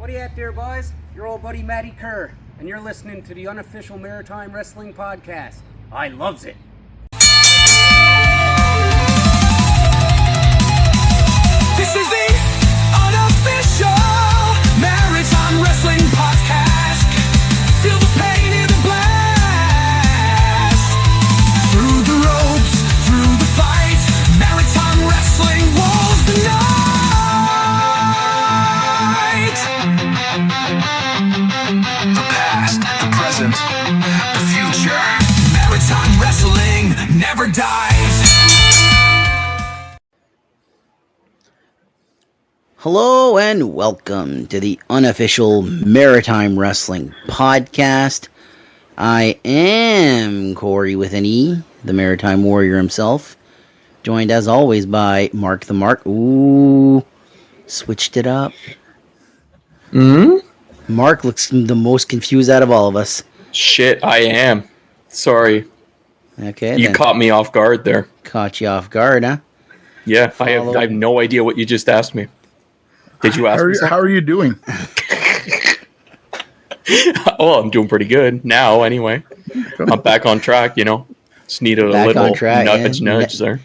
What are you at there, boys? Your old buddy Matty Kerr, and you're listening to the Unofficial Maritime Wrestling Podcast. I loves it. This is the Unofficial Maritime Wrestling Podcast. Feel the pain in the blast. Through the ropes, through the fight, Maritime Wrestling rules the night. The past, the present, the future. Maritime Wrestling never dies. Hello and welcome to the Unofficial Maritime Wrestling Podcast. I am Corey with an E, the Maritime Warrior himself, joined as always by Mark the Mark. Ooh, switched it up. Mark looks the most confused out of all of us. Shit, I am. Sorry. Okay, You caught me off guard there. Caught you off guard, huh? Yeah, I have no idea what you just asked me. Did you ask me something? How are you doing? Oh, I'm doing pretty good now, anyway. I'm back on track, you know. Just needed a little nudge there.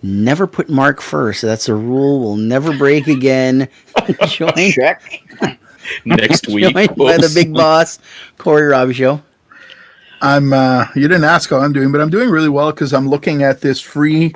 Never put Mark first. That's a rule we'll never break again. Check. Next week. Joined by the big boss, Corey Robbie Show. You didn't ask how I'm doing, but I'm doing really well because I'm looking at this free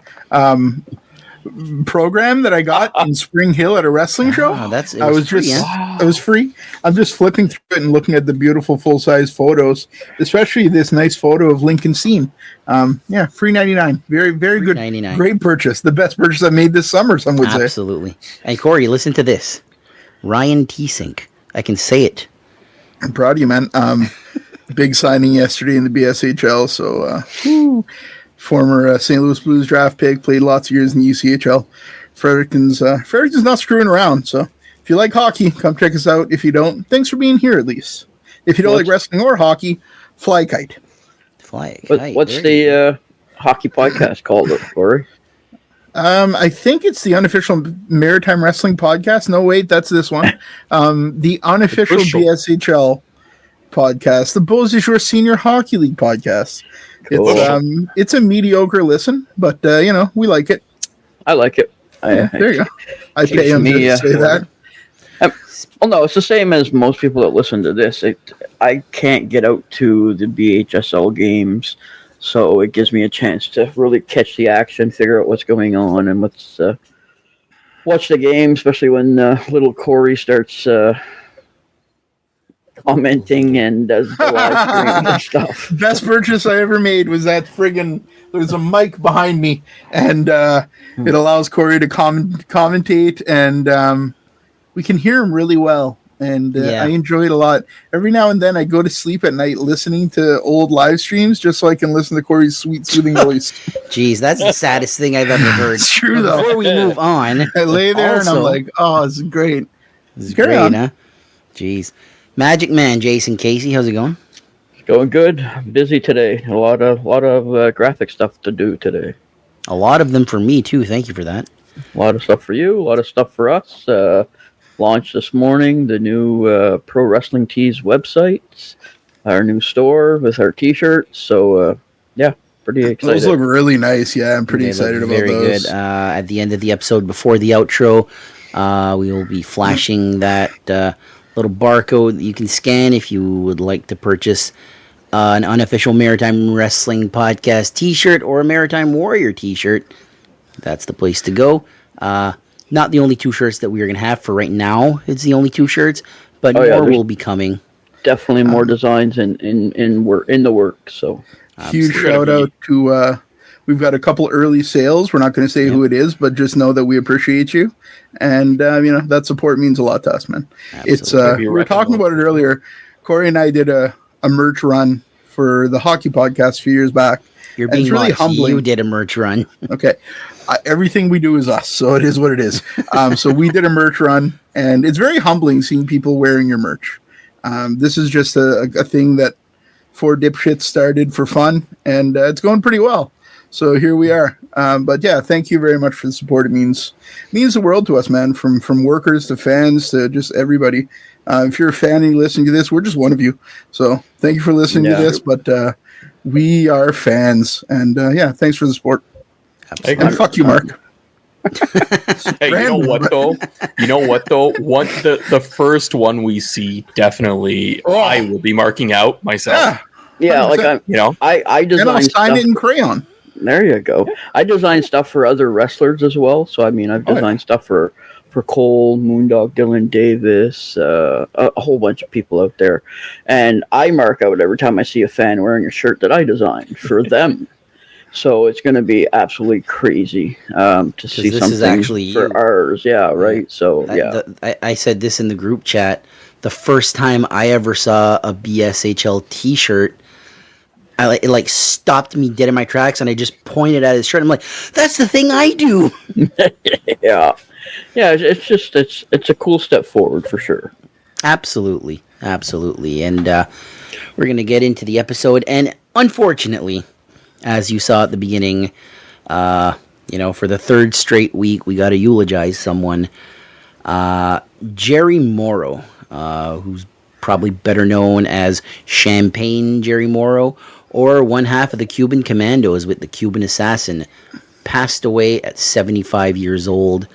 program that I got in Spring Hill at a wrestling show. It was free. I'm just flipping through it and looking at the beautiful full-size photos, especially this nice photo of Lincoln Scene. Free 99. Very, very good. 99. Great purchase. The best purchase I made this summer, some would say. Absolutely. And Corey, listen to this. Ryan T-Sink. I can say it. I'm proud of you, man. Big signing yesterday in the BSHL, so former St. Louis Blues draft pick, played lots of years in the UCHL. Fredericton's not screwing around, so if you like hockey, come check us out. If you don't, thanks for being here at least. If you don't like wrestling or hockey, fly kite. What's the hockey podcast called, Corey? I think it's the Unofficial Maritime Wrestling Podcast. No, wait, that's this one. The Unofficial BSHL Podcast, the Beaux du Jour Senior Hockey League Podcast. Cool. It's a mediocre listen, but we like it. I like it. There you go. I pay him to say that. Well, no, it's the same as most people that listen to this. I can't get out to the BHSL games, so it gives me a chance to really catch the action, figure out what's going on, and watch the game, especially when little Corey starts commenting and does the live stream and stuff. Best purchase I ever made was that there's a mic behind me, and it allows Corey to commentate, and we can hear him really well. And I enjoy it a lot. Every now and then I go to sleep at night listening to old live streams just so I can listen to Corey's sweet, soothing voice. Jeez, that's the saddest thing I've ever heard. It's true, though. Before we move on, I lay there and I'm like, oh, this is great. This is great, huh? Jeez. Magic Man, Jason Casey, how's it going? It's going good. I'm busy today. A lot of graphic stuff to do today. A lot of them for me, too. Thank you for that. A lot of stuff for you. A lot of stuff for us. Launched this morning the new Pro Wrestling Tees website, our new store with our T-shirts. So, pretty excited. Those look really nice. Yeah, I'm pretty excited about those. Very good. At the end of the episode, before the outro, we will be flashing that little barcode that you can scan if you would like to purchase an Unofficial Maritime Wrestling Podcast T-shirt or a Maritime Warrior T-shirt. That's the place to go. Not the only two shirts that we are going to have for right now. It's the only two shirts, but more will be coming. Definitely more designs in the work. So huge shout out to we've got a couple early sales. We're not going to say who it is, but just know that we appreciate you, and that support means a lot to us, man. Absolutely. It's we were talking about it earlier. Corey and I did a merch run for the hockey podcast a few years back. You're being really humbling. You did a merch run. Okay. Everything we do is us, so it is what it is. So we did a merch run, and it's very humbling seeing people wearing your merch. This is just a thing that 4 dipshits started for fun, and it's going pretty well. So here we are. But yeah, thank you very much for the support. It means the world to us, man. From workers to fans to just everybody. If you're a fan and you're listening to this, we're just one of you. So thank you for listening to this. But we are fans, and yeah, thanks for the support. Absolutely. And fuck you, Mark. Hey, you know what though? The first one we see, definitely, I will be marking out myself. Yeah, like I designed and I'll sign it in crayon. There you go. I design stuff for other wrestlers as well. So I mean, I've designed stuff for Cole, Moondog, Dylan Davis, a whole bunch of people out there, and I mark out every time I see a fan wearing a shirt that I designed for them. So it's going to be absolutely crazy to see this something is actually for ours. Yeah, right. So I said this in the group chat. The first time I ever saw a BSHL T-shirt, it like stopped me dead in my tracks, and I just pointed at his shirt. I'm like, "That's the thing I do." yeah. It's a cool step forward for sure. Absolutely, and we're going to get into the episode. And unfortunately, as you saw at the beginning, for the third straight week, we got to eulogize someone. Jerry Morrow, who's probably better known as Champagne Jerry Morrow, or one half of the Cuban Commandos with the Cuban Assassin, passed away at 75 years old.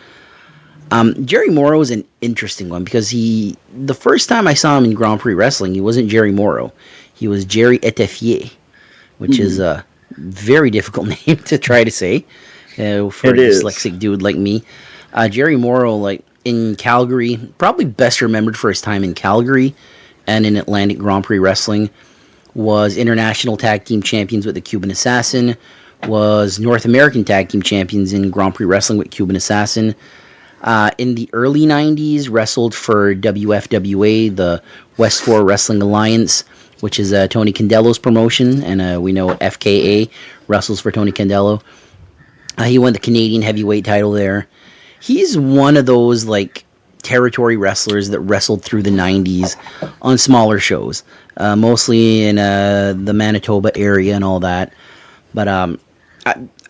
Jerry Morrow is an interesting one because the first time I saw him in Grand Prix Wrestling, he wasn't Jerry Morrow. He was Jerry Eteffier, which is a very difficult name to try to say for a dyslexic dude like me. Jerry Morrow, like in Calgary, probably best remembered for his time in Calgary and in Atlantic Grand Prix Wrestling, was International Tag Team Champions with the Cuban Assassin, was North American Tag Team Champions in Grand Prix Wrestling with Cuban Assassin. In the early 90s, wrestled for WFWA, the West 4 Wrestling Alliance, which is Tony Candelo's promotion, and we know FKA wrestles for Tony Candelo. He won the Canadian heavyweight title there. He's one of those like territory wrestlers that wrestled through the 90s on smaller shows, mostly in the Manitoba area and all that. But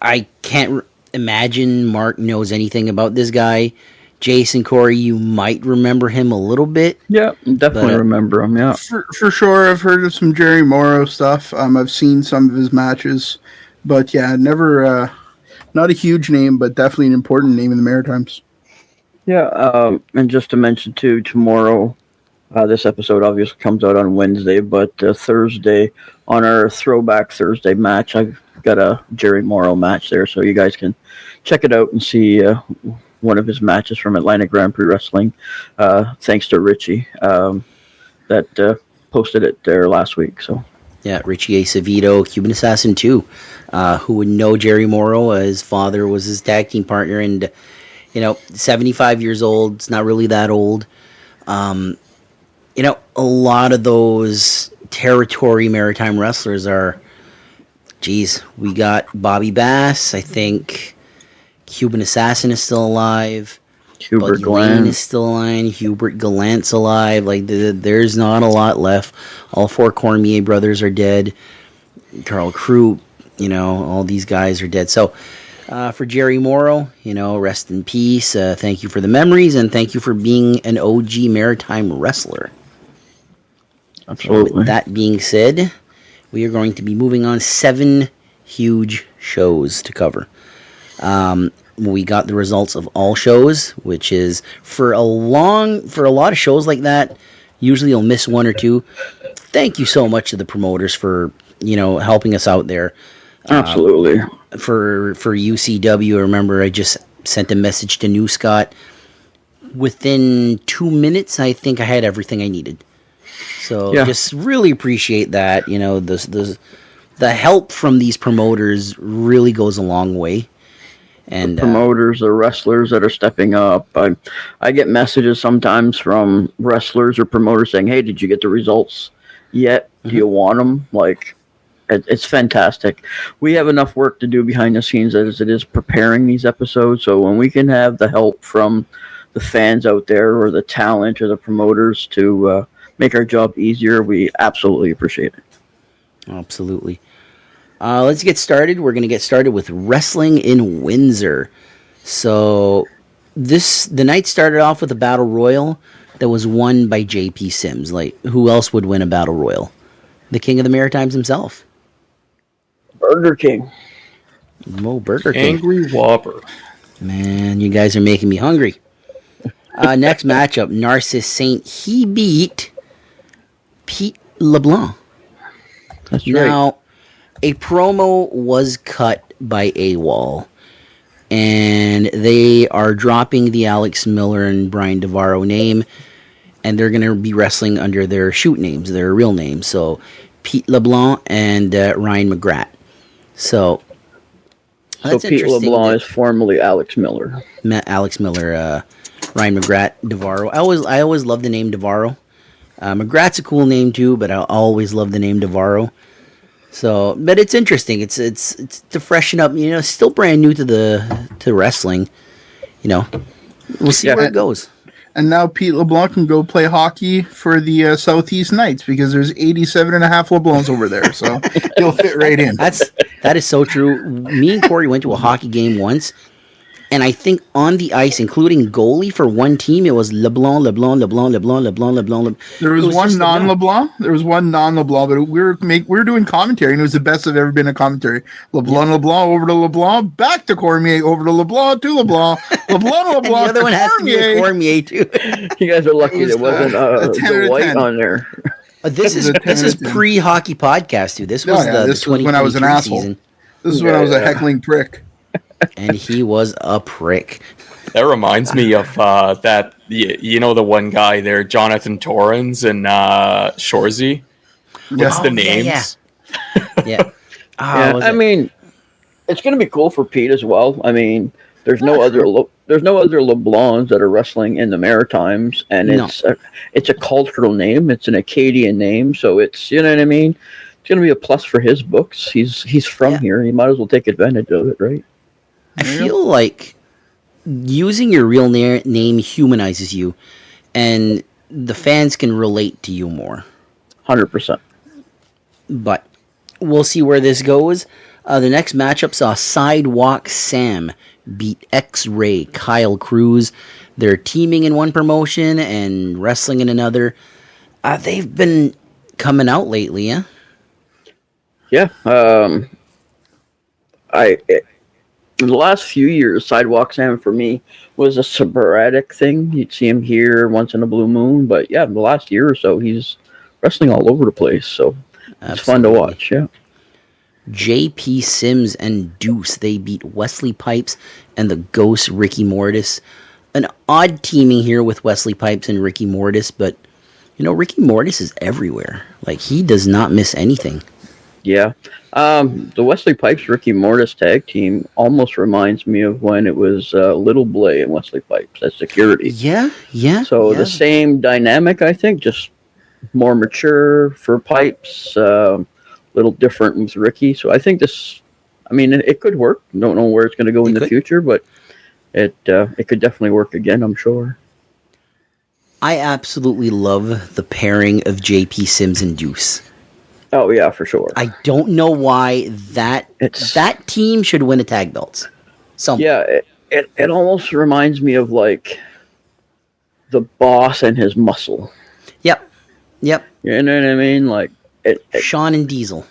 I can't imagine Mark knows anything about this guy. Jason, Corey, you might remember him a little bit. Yeah, definitely remember him, yeah. For sure, I've heard of some Jerry Morrow stuff. I've seen some of his matches. But yeah, never, not a huge name, but definitely an important name in the Maritimes. Yeah, and just to mention too, tomorrow, this episode obviously comes out on Wednesday, but Thursday, on our Throwback Thursday match, I've got a Jerry Morrow match there, so you guys can check it out and see one of his matches from Atlantic Grand Prix Wrestling, thanks to Richie that posted it there last week. So yeah, Richie Acevedo, Cuban Assassin 2, who would know Jerry Morrow. His father was his tag team partner, and 75 years old. It's not really that old. A lot of those territory maritime wrestlers are, we got Bobby Bass. I think Cuban Assassin is still alive. Hubert Gallant is still alive. Hubert Gallant's alive. Like, there's not a lot left. All four Cormier brothers are dead. Carl Krupp, all these guys are dead. So, for Jerry Morrow, rest in peace. Thank you for the memories, and thank you for being an OG maritime wrestler. Absolutely. So with that being said, we are going to be moving on 7 huge shows to cover. We got the results of all shows, which is for a lot of shows like that, usually you'll miss one or two. Thank you so much to the promoters for, helping us out there. Absolutely. For UCW, I remember I just sent a message to New Scott. Within 2 minutes, I think I had everything I needed. So just really appreciate that. The help from these promoters really goes a long way. And the promoters, the wrestlers that are stepping up. I get messages sometimes from wrestlers or promoters saying, "Hey, did you get the results yet? Do you want them?" Like, it's fantastic. We have enough work to do behind the scenes as it is preparing these episodes. So when we can have the help from the fans out there or the talent or the promoters to make our job easier, we absolutely appreciate it. Absolutely. Let's get started. We're going to get started with wrestling in Windsor. So the night started off with a battle royal that was won by J.P. Sims. Like, who else would win a battle royal? The king of the Maritimes himself. Burger King. Burger King. Angry Whopper. Man, you guys are making me hungry. Next matchup, Narcissus Saint. He beat Pete LeBlanc. That's right. Now, a promo was cut by AWOL, and they are dropping the Alex Miller and Brian DeVaro name, and they're going to be wrestling under their shoot names, their real names. So, Pete LeBlanc and Ryan McGrath. So Pete LeBlanc is formerly Alex Miller. Alex Miller, Ryan McGrath, DeVaro. I always love the name DeVaro. McGrath's a cool name too, but I always love the name DeVaro. So, but it's interesting. It's to freshen up. You know, still brand new to wrestling. You know, we'll see where it goes. And now Pete LeBlanc can go play hockey for the Southeast Knights because there's 87 and a half LeBlancs over there. So he'll fit right in. That is so true. Me and Corey went to a hockey game once, and I think on the ice, including goalie for one team, it was LeBlanc. There was one non-LeBlanc. There was one non-LeBlanc, but we were doing commentary, and it was the best I've ever been in commentary. LeBlanc over to LeBlanc, back to Cormier, over to LeBlanc to LeBlanc, LeBlanc and the other one has to be Cormier too. You guys are lucky there wasn't the white on there. This is pre-hockey podcast, dude. This was this was when I was an asshole. Season. This is when I was a heckling prick. And he was a prick. That reminds me of that, you know, the one guy there, Jonathan Torrens and Shorzy. What's the names? Yeah. I mean, it's going to be cool for Pete as well. I mean, there's no other LeBlancs that are wrestling in the Maritimes, and it's a cultural name. It's an Acadian name, so it's, you know what I mean. It's going to be a plus for his books. He's from here. He might as well take advantage of it, right? I feel like using your real name humanizes you, and the fans can relate to you more. 100%. But we'll see where this goes. The next matchup saw Sidewalk Sam beat X-Ray Kyle Cruz. They're teaming in one promotion and wrestling in another. They've been coming out lately, yeah? Yeah. In the last few years, Sidewalk Sam for me was a sporadic thing. You'd see him here once in a blue moon, but yeah, the last year or so, he's wrestling all over the place. So it's fun to watch. Yeah. J.P. Sims and Deuce, they beat Wesley Pipes and the Ghost Ricky Mortis. An odd teaming here with Wesley Pipes and Ricky Mortis, but you know, Ricky Mortis is everywhere. Like, he does not miss anything. Yeah. The Wesley Pipes Ricky Mortis tag team almost reminds me of when it was Little Blay and Wesley Pipes as security. Yeah. So the same dynamic, I think, just more mature for Pipes, little different with Ricky. So I think it could work. Don't know where it's going to go in the future, but it could definitely work again, I'm sure. I absolutely love the pairing of J.P. Sims and Deuce. Oh yeah, for sure. I don't know why that team should win a tag belts. Yeah, it almost reminds me of like the Boss and his Muscle. Yep. You know what I mean? Like Sean and Diesel.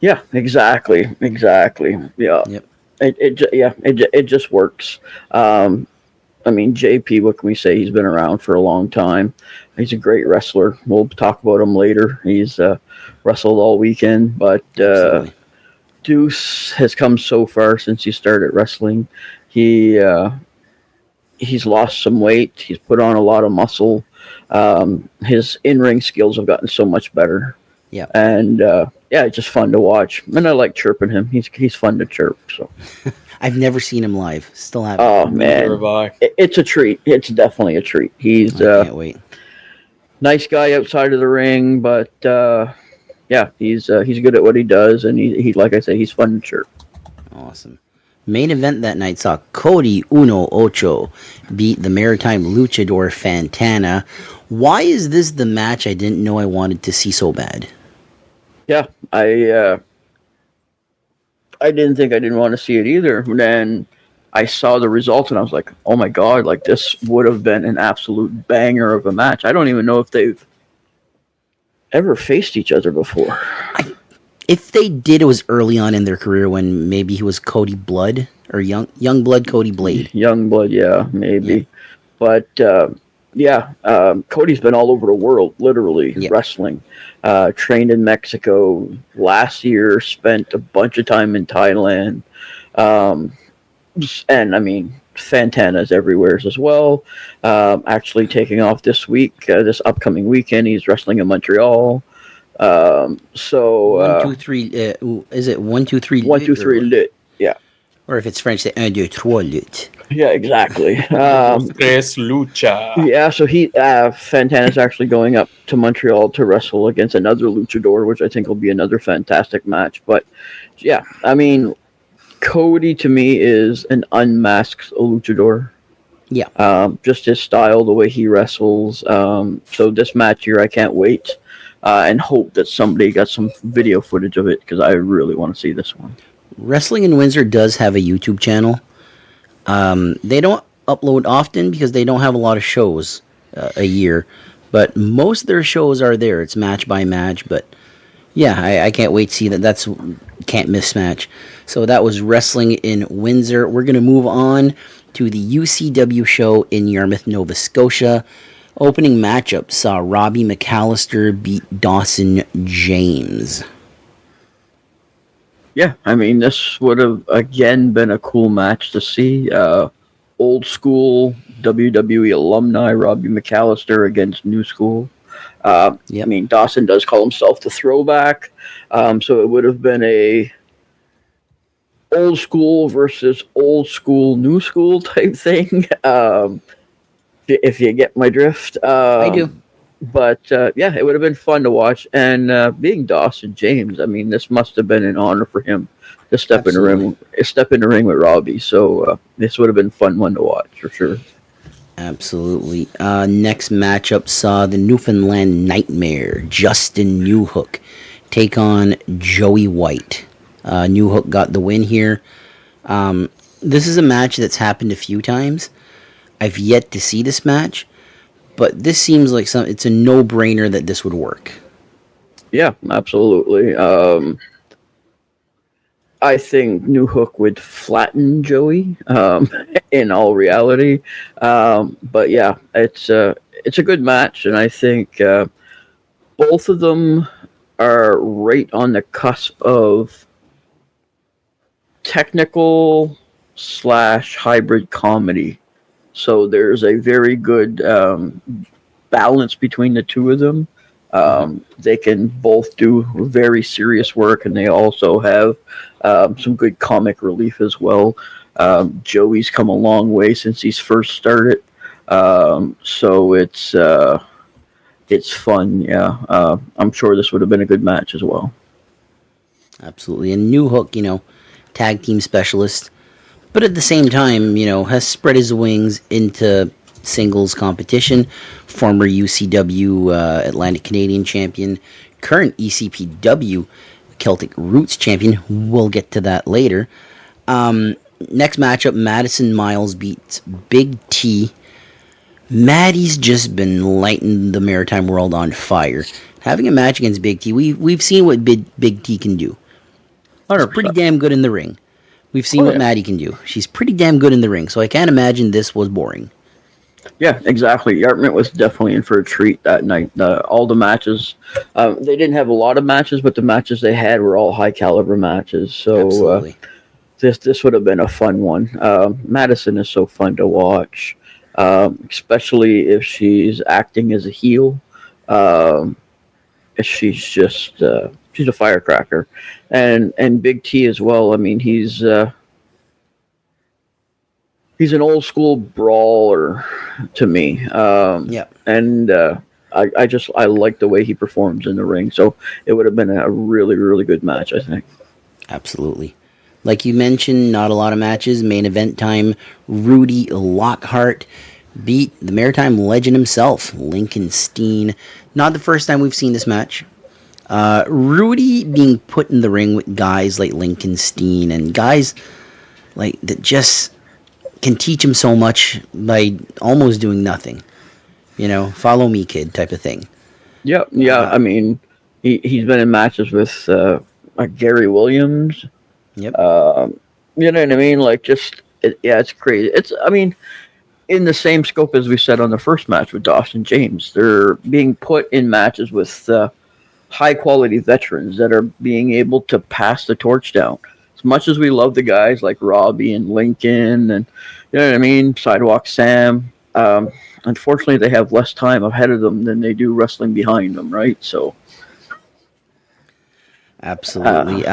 Yeah, exactly. Yeah. Yep. It just works. I mean, JP, what can we say? He's been around for a long time. He's a great wrestler. We'll talk about him later. He's wrestled all weekend, but Deuce has come so far since he started wrestling. He's lost some weight. He's put on a lot of muscle. His in-ring skills have gotten so much better. Yeah. And it's just fun to watch. And I like chirping him. He's fun to chirp. So. I've never seen him live. Still haven't. Oh man, it's a treat. It's definitely a treat. He's I can't wait. Nice guy outside of the ring, but he's good at what he does, and he like I say, he's fun to chirp. Awesome. Main event that night saw Cody Uno Ocho beat the Maritime Luchador Fantana. Why is this the match I didn't know I wanted to see so bad? Yeah, I didn't want to see it either. And then I saw the results and I was like, oh my God, like this would have been an absolute banger of a match. I don't even know if they've ever faced each other before. If they did, it was early on in their career when maybe he was Cody Blood or Young Blood Cody Blade. Young Blood, yeah, maybe. Yeah. But Cody's been all over the world, literally, wrestling. Trained in Mexico last year, spent a bunch of time in Thailand. And I mean, Fantana's everywhere as well. Actually taking off this week, this upcoming weekend, he's wrestling in Montreal. 1, 2, 3. Is it 1, 2, 3? 1, 2, 3 lit. Yeah. Or if it's French, say 1, 2, 3 lit. Yeah, exactly. Tres lucha. Yeah, so Fantana's actually going up to Montreal to wrestle against another luchador, which I think will be another fantastic match. But yeah, I mean, Cody to me is an unmasked luchador. Yeah. Just his style, the way he wrestles. So this match here, I can't wait and hope that somebody got some video footage of it because I really want to see this one. Wrestling in Windsor does have a YouTube channel. They don't upload often because they don't have a lot of shows a year, but most of their shows are there. It's match by match, but yeah, I can't wait to see that. That's can't miss match. So that was Wrestling in Windsor. We're going to move on to the UCW show in Yarmouth, Nova Scotia. Opening matchup saw Robbie McAllister beat Dawson James. Yeah, I mean, this would have, again, been a cool match to see. Old school WWE alumni, Robbie McAllister against new school. I mean, Dawson does call himself the throwback, so it would have been a old school versus old school, new school type thing, if you get my drift. I do. But yeah, it would have been fun to watch. And being Dawson James, I mean, this must have been an honor for him to step in the ring with Robbie. So this would have been a fun one to watch for sure. Absolutely. Next matchup saw the Newfoundland Nightmare, Justin Newhook, take on Joey White. Newhook got the win here. This is a match that's happened a few times. I've yet to see this match, but this seems like it's a no-brainer that this would work. Yeah, absolutely. I think Newhook would flatten Joey in all reality. But yeah, it's a good match, and I think both of them are right on the cusp of technical / hybrid comedy. So there's a very good balance between the two of them. They can both do very serious work, and they also have some good comic relief as well. Joey's come a long way since he's first started, so it's fun. Yeah, I'm sure this would have been a good match as well. Absolutely, and Newhook, tag team specialist, but at the same time, has spread his wings into singles competition. Former UCW Atlantic Canadian champion, current ECPW Celtic Roots champion. We'll get to that later. Next matchup, Madison Miles beats Big T. Maddie's just been lighting the maritime world on fire. Having a match against Big T, we've seen what Big T can do. She's pretty damn good in the ring. We've seen what Maddie can do. She's pretty damn good in the ring, so I can't imagine this was boring. Yeah, exactly. Yarmouth was definitely in for a treat that night. All the matches, they didn't have a lot of matches, but the matches they had were all high caliber matches. So this would have been a fun one. Madison is so fun to watch, especially if she's acting as a heel. She's just she's a firecracker, and Big T as well. I mean, he's an old school brawler to me. And I like the way he performs in the ring. So it would have been a really, really good match, I think. Absolutely. Like you mentioned, not a lot of matches. Main event time, Rudy Lockhart beat the maritime legend himself, Lincoln Steen. Not the first time we've seen this match. Rudy being put in the ring with guys like Lincoln Steen and guys like that just can teach him so much by almost doing nothing. Follow me, kid, type of thing. Yeah. I mean, he's been in matches with Gary Williams. Yep. You know what I mean? Like, it's crazy. In the same scope as we said on the first match with Dawson James, they're being put in matches with high quality veterans that are being able to pass the torch down. As much as we love the guys like Robbie and Lincoln and, you know what I mean, Sidewalk Sam, unfortunately they have less time ahead of them than they do wrestling behind them, right? So, absolutely.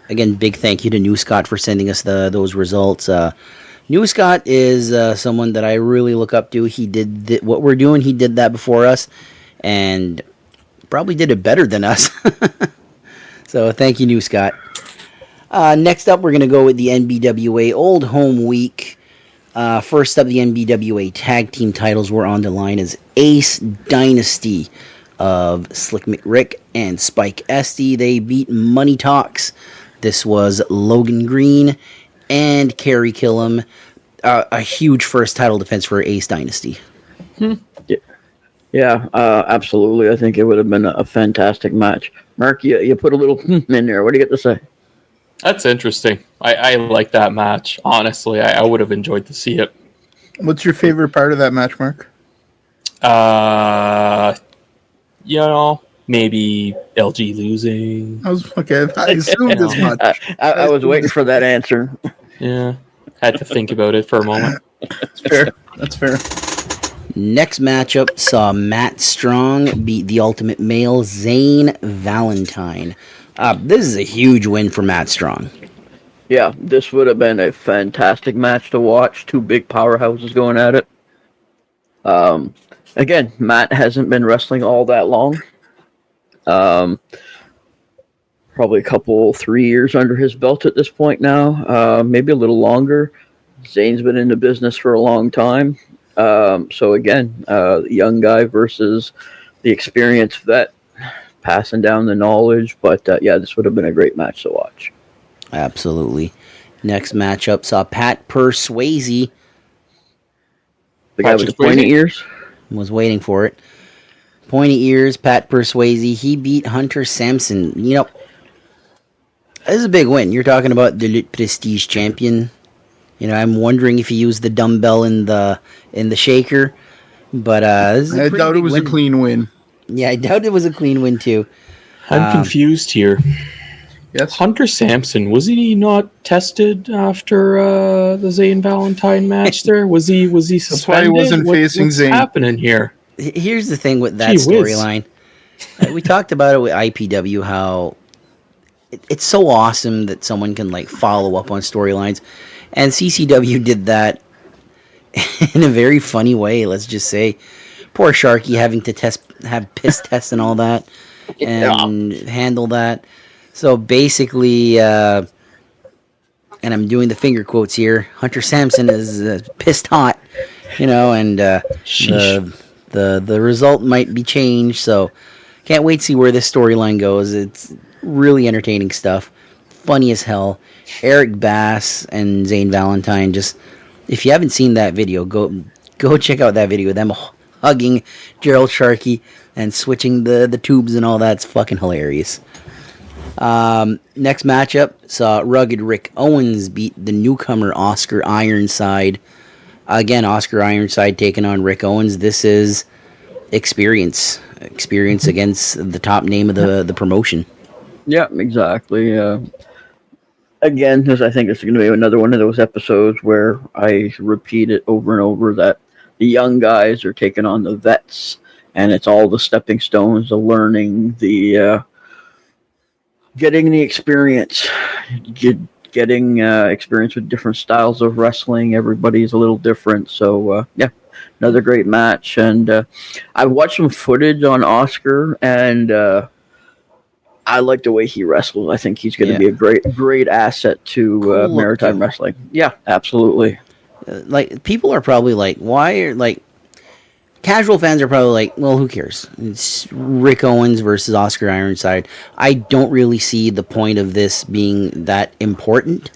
Again, big thank you to New Scott for sending us those results. New Scott is someone that I really look up to. He did what we're doing. He did that before us, and probably did it better than us. So thank you, New Scott. Next up, we're going to go with the NBWA Old Home Week. First up, the NBWA Tag Team titles were on the line as Ace Dynasty of Slick McRick and Spike Esty. They beat Money Talks. This was Logan Green and Kerry Killam. A huge first title defense for Ace Dynasty. Yeah, absolutely. I think it would have been a fantastic match. Mark, you put a little in there. What do you get to say? That's interesting. I like that match. Honestly, I would have enjoyed to see it. What's your favorite part of that match, Mark? Maybe LG losing. I assumed as much. I was waiting for that answer. Yeah, had to think about it for a moment. That's fair. Next matchup saw Matt Strong beat the Ultimate Male Zane Valentine. This is a huge win for Matt Strong. Yeah, this would have been a fantastic match to watch. Two big powerhouses going at it. Again, Matt hasn't been wrestling all that long. Probably 3 years under his belt at this point now. Maybe a little longer. Zane's been in the business for a long time. So again, the young guy versus the experienced vet, passing down the knowledge. But this would have been a great match to watch. Absolutely. Next matchup saw Pat Persuasi. The guy with the pointy ears? Was waiting for it. Pointy ears, Pat Persuasi. He beat Hunter Sampson. This is a big win. You're talking about the Lutte Prestige champion. I'm wondering if he used the dumbbell in the shaker. But this is I doubt it was a clean win. Yeah, I doubt it was a clean win too. I'm confused here. Yes, Hunter Sampson, was he not tested after the Zane Valentine match there? Was he suspended? That's why he wasn't facing Zane. What's happening here? Here's the thing with that storyline. We talked about it with IPW, how it's so awesome that someone can follow up on storylines. And CCW did that in a very funny way, let's just say. Poor Sharky having to have piss tests and all that, and handle that. So basically, and I'm doing the finger quotes here, Hunter Sampson is pissed hot, and the result might be changed. So can't wait to see where this storyline goes. It's really entertaining stuff. Funny as hell. Eric Bass and Zane Valentine, just, if you haven't seen that video, go check out that video. Them hugging Gerald Sharkey and switching the tubes and all that's fucking hilarious. Next matchup saw Rugged Rick Owens beat the newcomer Oscar Ironside. Again, Oscar Ironside taking on Rick Owens. This is experience against the top name of the promotion. Yeah, exactly. Again, I think this is going to be another one of those episodes where I repeat it over and over that the young guys are taking on the vets, and it's all the stepping stones, the learning, the getting the experience, getting experience with different styles of wrestling. Everybody's a little different, so another great match. And I watched some footage on Oscar, and I like the way he wrestles. I think he's going to be a great asset to Maritime Wrestling. Yeah, absolutely. People are probably why are casual fans are probably like, well, who cares? It's Rick Owens versus Oscar Ironside. I don't really see the point of this being that important.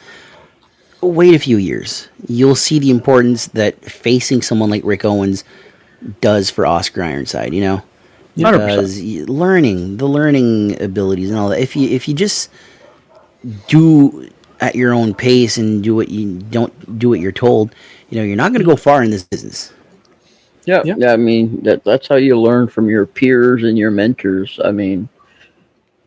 Wait a few years. You'll see the importance that facing someone like Rick Owens does for Oscar Ironside, you know? 100%. Because the learning abilities and all that. If you just do at your own pace and don't do what you're told, you know, you're not going to go far in this business. Yeah. I mean, that's how you learn from your peers and your mentors. I mean,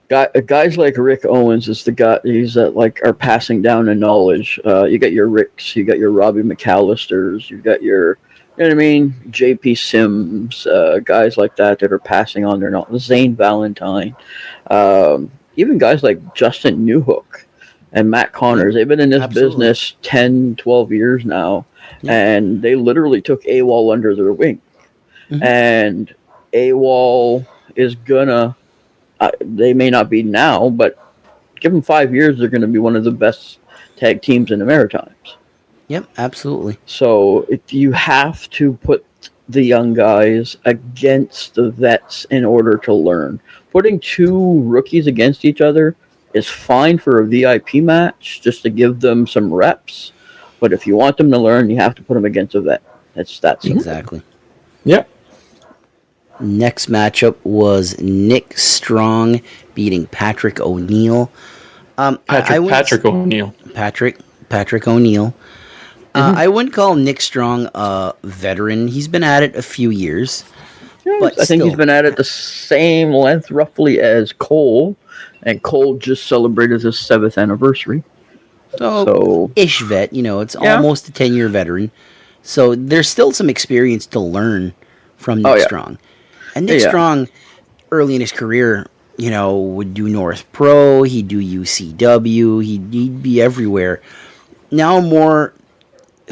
guys like Rick Owens is the guy. He's like are passing down the knowledge. You got your Ricks, you got your Robbie McAllisters, you got your, you know what I mean, JP Sims, guys like that are passing on their knowledge. Zane Valentine, even guys like Justin Newhook and Matt Connors. They've been in this business 10, 12 years now. And they literally took AWOL under their wing. And AWOL is gonna, they may not be now, but give them 5 years, they're going to be one of the best tag teams in the Maritimes. Yep, absolutely. So you have to put the young guys against the vets in order to learn. Putting two rookies against each other is fine for a VIP match, just to give them some reps. But if you want them to learn, you have to put them against a vet. That's simple. Exactly. Yeah. Next matchup was Nick Strong beating Patrick O'Neill. Patrick O'Neill. Patrick O'Neill. I wouldn't call Nick Strong a veteran. He's been at it a few years. But I think he's been at it the same length roughly as Cole. And Cole just celebrated his 7th anniversary. So ish vet, you know, it's almost a 10-year veteran. So there's still some experience to learn from Nick Strong. And Nick Strong, early in his career, you know, would do North Pro, he'd do UCW, he'd be everywhere. Now more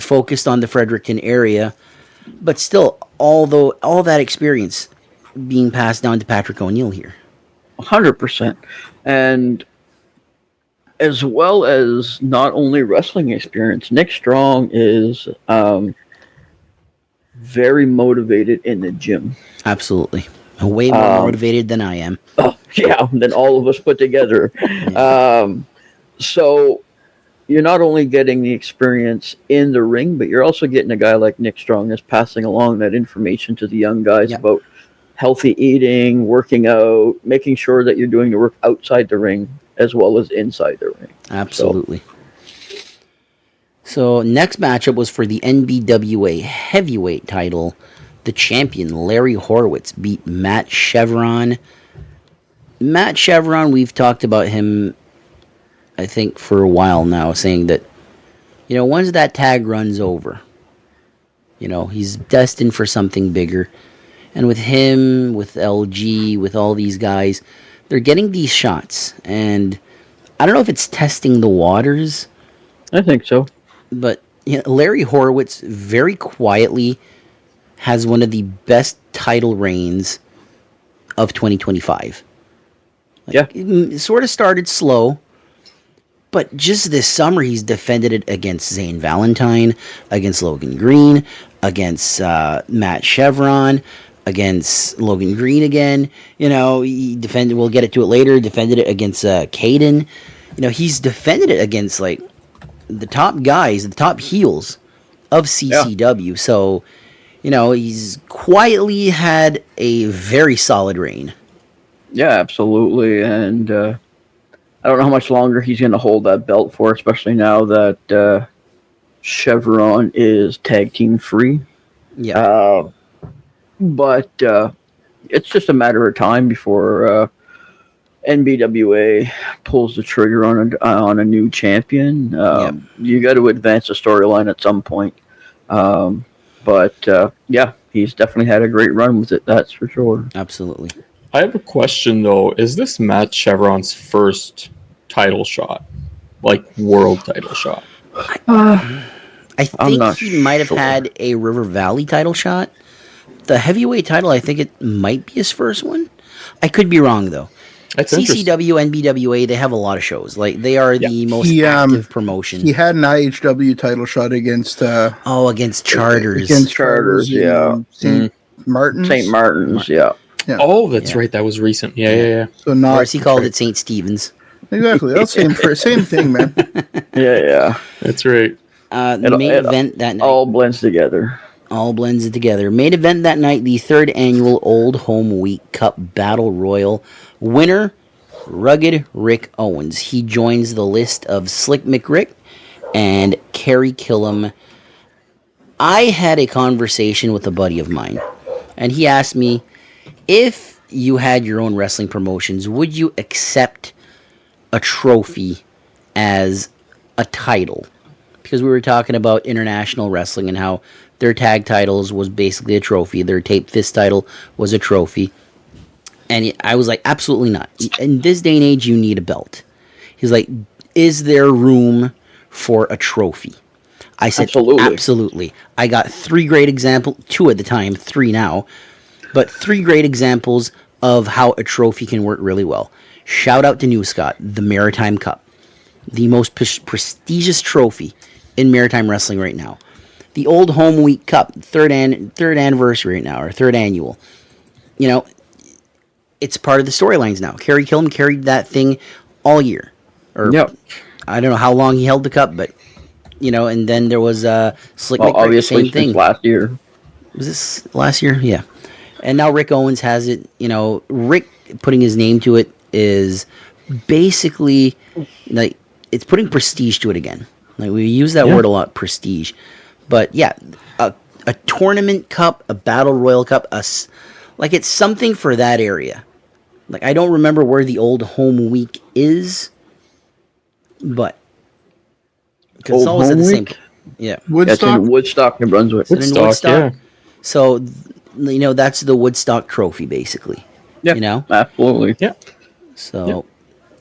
focused on the Fredericton area, but still, although all that experience being passed down to Patrick O'Neill here. 100%. And as well as not only wrestling experience, Nick Strong is very motivated in the gym. Absolutely. Way more motivated than I am. Oh, yeah, than all of us put together. Yeah. So you're not only getting the experience in the ring, but you're also getting a guy like Nick Strong that's passing along that information to the young guys about healthy eating, working out, making sure that you're doing the work outside the ring as well as inside the ring. Absolutely. So next matchup was for the NBWA heavyweight title. The champion, Larry Horowitz, beat Matt Chevron. Matt Chevron, we've talked about him, I think, for a while now, saying that, you know, once that tag runs over, you know, he's destined for something bigger. And with him, with LG, with all these guys, they're getting these shots. And I don't know if it's testing the waters. I think so. But you know, Larry Horowitz very quietly has one of the best title reigns of 2025. It sort of started slow, but just this summer he's defended it against Zane Valentine, against Logan Green, against Matt Chevron, against Logan Green again. You know, he defended, we'll get to it later, defended it against Caden. You know, he's defended it against, like, the top guys, the top heels of CCW. Yeah. So, you know, he's quietly had a very solid reign. Yeah, absolutely. And I don't know how much longer he's going to hold that belt for, especially now that Chevron is tag team free. Yeah. But it's just a matter of time before NBWA pulls the trigger on a new champion. You got to advance the storyline at some point. But he's definitely had a great run with it. That's for sure. Absolutely. I have a question though. Is this Matt Chevron's first title shot, like world title shot? I think he might have had a River Valley title shot. The heavyweight title, I think it might be his first one. I could be wrong though. That's CCW, NBWA, they have a lot of shows. Like, they are the most active promotion. He had an IHW title shot against... against Charters. Against Charters, yeah. Martin's. St. Martin's, yeah. Oh, that's right. That was recent. Yeah. So Or not as he called it, St. Stephen's. exactly. That's same thing, man. Yeah. That's right. The main event that night. All blends together. All blends it together. Main event that night, the third annual Old Home Week Cup Battle Royal. Winner, Rugged Rick Owens. He joins the list of Slick McRick and Kerry Killam. I had a conversation with a buddy of mine, and he asked me, if you had your own wrestling promotions, would you accept a trophy as a title? Because we were talking about international wrestling and how their tag titles was basically a trophy. Their tape fist title was a trophy. And I was like, absolutely not. In this day and age, you need a belt. He's like, is there room for a trophy? I said, absolutely. I got 3 great examples, 2 at the time, 3 now, but 3 great examples of how a trophy can work really well. Shout out to New Scott, the Maritime Cup, the most prestigious trophy in Maritime Wrestling right now. The Old Home Week Cup, third anniversary right now, or third annual. You know, it's part of the storylines now. Kerry Killam carried that thing all year. I don't know how long he held the cup, but, you know, and then there was Slick McRick, obviously same thing. Last year. Was this last year? Yeah. And now Rick Owens has it. You know, Rick putting his name to it is basically, like, it's putting prestige to it again. Like, we use that word a lot, prestige. But yeah, a tournament cup, a battle royal cup, like, it's something for that area. Like, I don't remember where the Old Home Week is, but because it's always at the same. Yeah, Woodstock? It's in Woodstock, New Brunswick. Woodstock. So, you know, that's the Woodstock trophy, basically. Yeah, you know, absolutely. Yeah. So.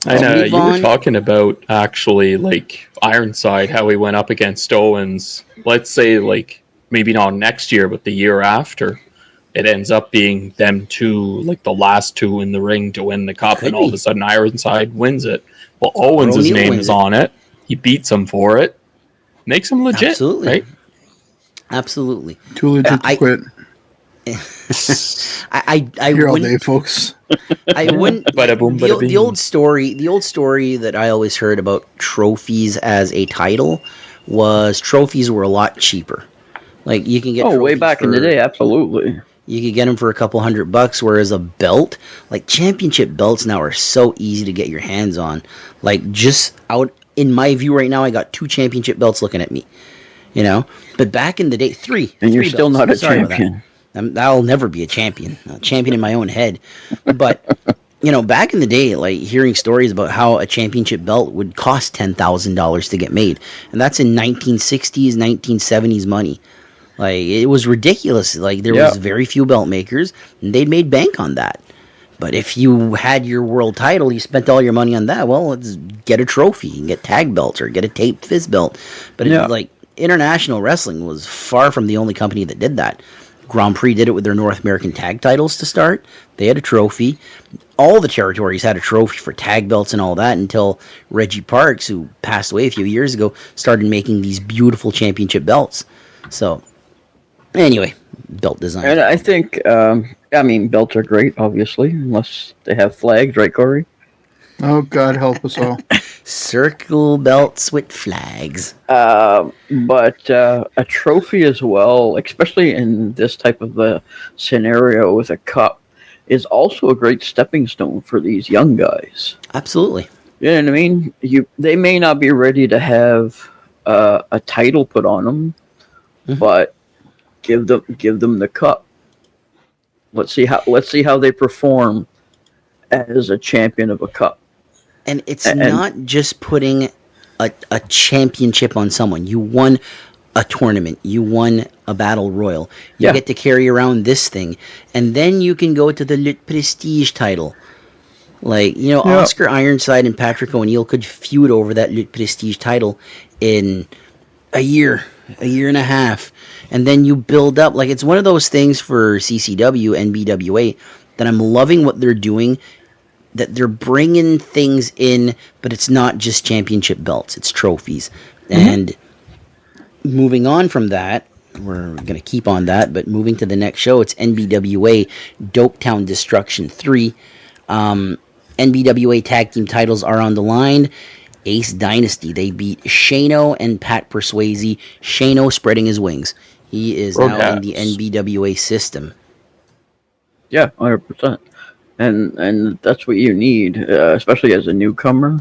And you were talking about, actually, like, Ironside, how he went up against Owens. Let's say, like, maybe not next year, but the year after, it ends up being them 2, like, the last 2 in the ring to win the cup, and all of a sudden Ironside wins it. Well, Owens' name is on it. He beats him for it. Makes him legit, absolutely. Right? Absolutely. Too legit to quit. I here all day, folks. I wouldn't. The old story that I always heard about trophies as a title was trophies were a lot cheaper. Like, you can get way back in the day, absolutely. You could get them for a couple $100, whereas a belt, like championship belts now are so easy to get your hands on. Like, just out in my view right now, I got 2 championship belts looking at me. You know, but back in the day, 3. And you're 3 still belts. not a champion. I'll never be a champion in my own head. But, you know, back in the day, like, hearing stories about how a championship belt would cost $10,000 to get made. And that's in 1960s, 1970s money. Like, it was ridiculous. Like, there was very few belt makers, and they'd made bank on that. But if you had your world title, you spent all your money on that, well, let's get a trophy and get tag belts or get a taped fist belt. But it's like, international wrestling was far from the only company that did that. Grand Prix did it with their North American tag titles to start. They had a trophy. All the territories had a trophy for tag belts and all that until Reggie Parks, who passed away a few years ago, started making these beautiful championship belts. So, anyway, belt design. And I think, belts are great, obviously, unless they have flags, right, Corey? Oh, God help us all. Circle belts with flags. But a trophy as well, especially in this type of a scenario with a cup, is also a great stepping stone for these young guys. Absolutely. You know what I mean? They may not be ready to have a title put on them, but give them the cup. Let's see how they perform as a champion of a cup. And it's not just putting a championship on someone. You won a tournament. You won a battle royal. You get to carry around this thing. And then you can go to the Le Prestige title. Like, you know, Oscar Ironside and Patrick O'Neal could feud over that Le Prestige title in a year and a half. And then you build up. Like, it's one of those things for CCW and BWA that I'm loving what they're doing, that they're bringing things in, but it's not just championship belts, it's trophies. And moving on from that, we're going to keep on that. But moving to the next show, it's NBWA Dopetown Destruction 3. NBWA tag team titles are on the line. Ace Dynasty, they beat Shano and Pat Persuasi. Shano spreading his wings. He is now in the NBWA system. Yeah, 100%. And that's what you need, especially as a newcomer.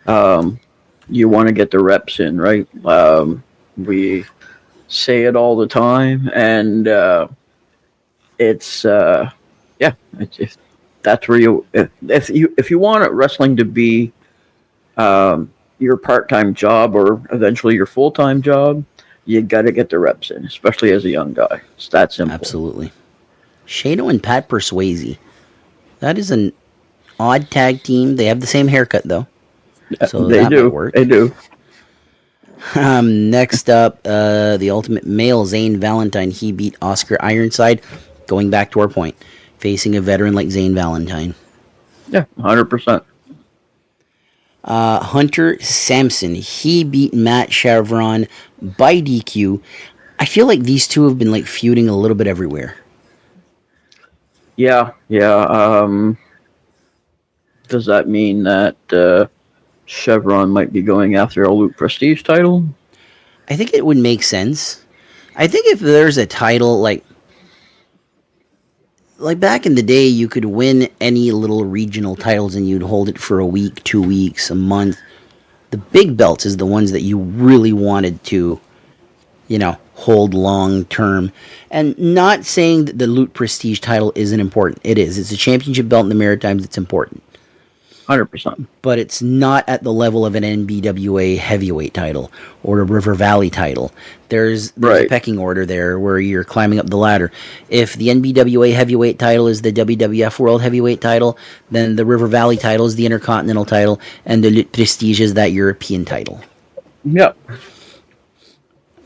You want to get the reps in, right? We say it all the time, and it's that's where you if you want wrestling to be your part-time job or eventually your full-time job, you got to get the reps in, especially as a young guy. It's that simple. Absolutely. Shano and Pat Persuasi. That is an odd tag team. They have the same haircut, though. So they do. They do. Next up, the Ultimate Male, Zane Valentine. He beat Oscar Ironside. Going back to our point, facing a veteran like Zane Valentine. Yeah, 100%. Hunter Sampson. He beat Matt Chevron by DQ. I feel like these two have been like feuding a little bit everywhere. Yeah. Does that mean that Chevron might be going after a Loot Prestige title? I think it would make sense. I think if there's a title like back in the day, you could win any little regional titles and you'd hold it for a week, 2 weeks, a month. The big belts is the ones that you really wanted to, hold long term. And not saying that the Loot Prestige title isn't important. It is. It's a championship belt in the Maritimes. It's important. 100%. But it's not at the level of an NBWA heavyweight title or a River Valley title. There's a pecking order there where you're climbing up the ladder. If the NBWA heavyweight title is the WWF World Heavyweight title, then the River Valley title is the Intercontinental title, and the Lutte Prestige is that European title. Yep.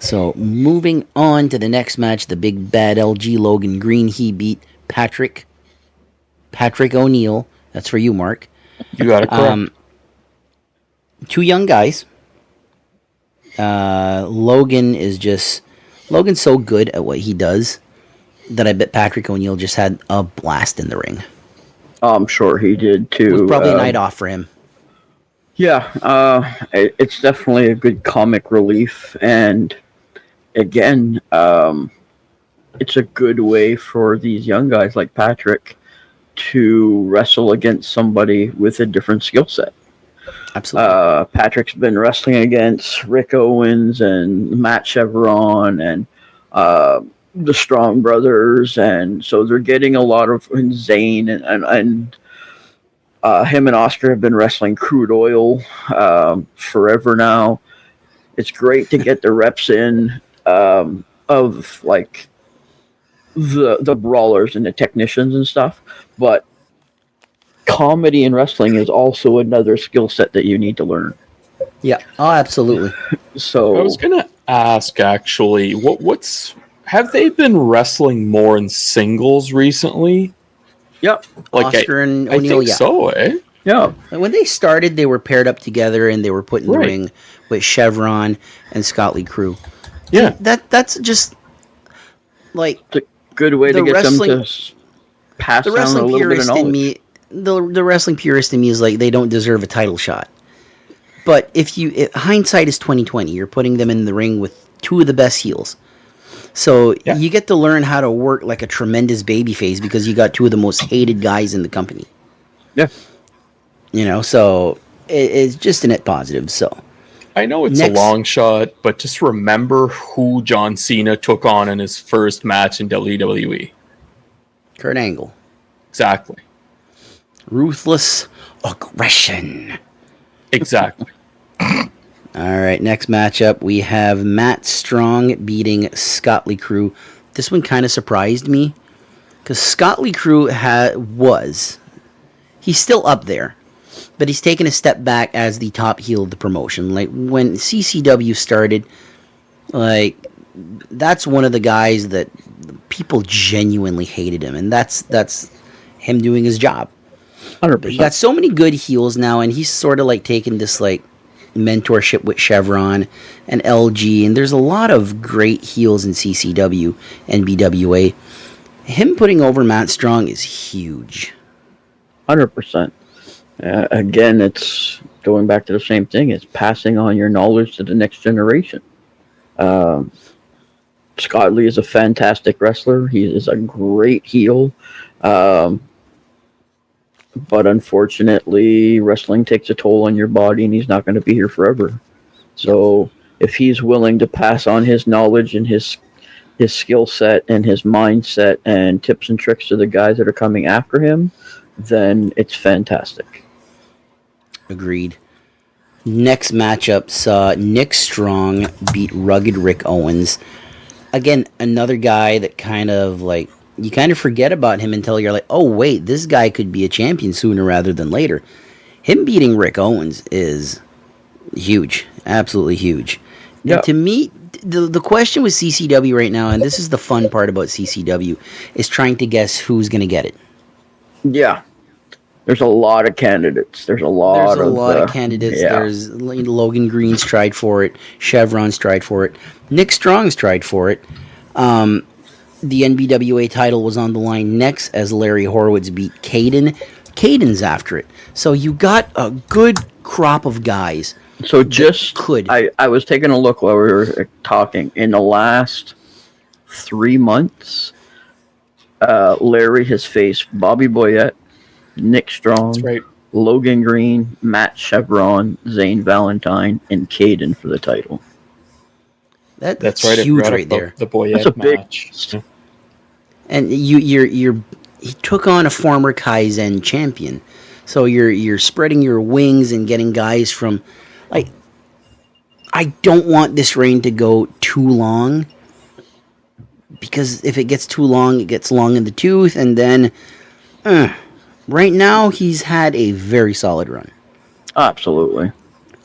So moving on to the next match, the big bad LG Logan Green. He beat Patrick O'Neill. That's for you, Mark. You got it correct. Two young guys. Logan's so good at what he does that I bet Patrick O'Neill just had a blast in the ring. I'm sure he did too. It was probably a night off for him. Yeah, it's definitely a good comic relief, and again, it's a good way for these young guys like Patrick to wrestle against somebody with a different skill set. Absolutely. Patrick's been wrestling against Rick Owens and Matt Chevron and the Strong Brothers, and so they're getting a lot of Zane and him and Oscar have been wrestling Crude Oil forever now. It's great to get the reps in of like the brawlers and the technicians and stuff, but comedy and wrestling is also another skill set that you need to learn. Yeah. Oh, absolutely. So I was gonna ask actually, have they been wrestling more in singles recently? Yep. Like Oscar and I O'Neill, think so, eh? Yeah. When they started, they were paired up together and they were put in the ring with Chevron and Scott Lee Crew. Yeah. That's just like It's a good way to get them to pass the down a wrestling little bit of purist in knowledge. me. The wrestling purist in me is like they don't deserve a title shot. But if hindsight is 20/20, you're putting them in the ring with two of the best heels. So you get to learn how to work like a tremendous babyface because you got two of the most hated guys in the company. Yeah. So it's just a net positive. So I know it's a long shot, but just remember who John Cena took on in his first match in WWE. Kurt Angle. Exactly. Ruthless aggression. Exactly. All right, next matchup, we have Matt Strong beating Scott Lee Crew. This one kind of surprised me because Scott Lee Crew he's still up there, but he's taken a step back as the top heel of the promotion. Like when CCW started, like that's one of the guys that people genuinely hated him, and that's him doing his job. 100%. He got so many good heels now, and he's sort of like taken this like mentorship with Chevron and LG, and there's a lot of great heels in CCW and BWA. Him putting over Matt Strong is huge. 100%. Again, it's going back to the same thing. It's passing on your knowledge to the next generation. Scott Lee is a fantastic wrestler. He is a great heel. But unfortunately, wrestling takes a toll on your body, and he's not going to be here forever. So if he's willing to pass on his knowledge and his skill set and his mindset and tips and tricks to the guys that are coming after him, then it's fantastic. Agreed. Next matchup saw Nick Strong beat Rugged Rick Owens. Again, another guy that kind of like, you kind of forget about him until you're like, oh wait, this guy could be a champion sooner rather than later. Him beating Rick Owens is huge. Absolutely huge. Yeah. And to me, the question with CCW right now, and this is the fun part about CCW, is trying to guess who's going to get it. Yeah. There's a lot of candidates. There's a lot of candidates. Yeah. There's Logan Green's tried for it. Chevron's tried for it. Nick Strong's tried for it. The NBWA title was on the line next as Larry Horowitz beat Caden. Caden's after it. So you got a good crop of guys. So just could. I was taking a look while we were talking. In the last 3 months, Larry has faced Bobby Boyette, Nick Strong, That's right. Logan Green, Matt Chevron, Zane Valentine, and Caden for the title. That's right. Huge right there. The Boyette That's a big match. And he took on a former Kaizen champion, so you're spreading your wings and getting guys from, like, I don't want this reign to go too long, because if it gets too long, it gets long in the tooth, and then right now he's had a very solid run. Absolutely.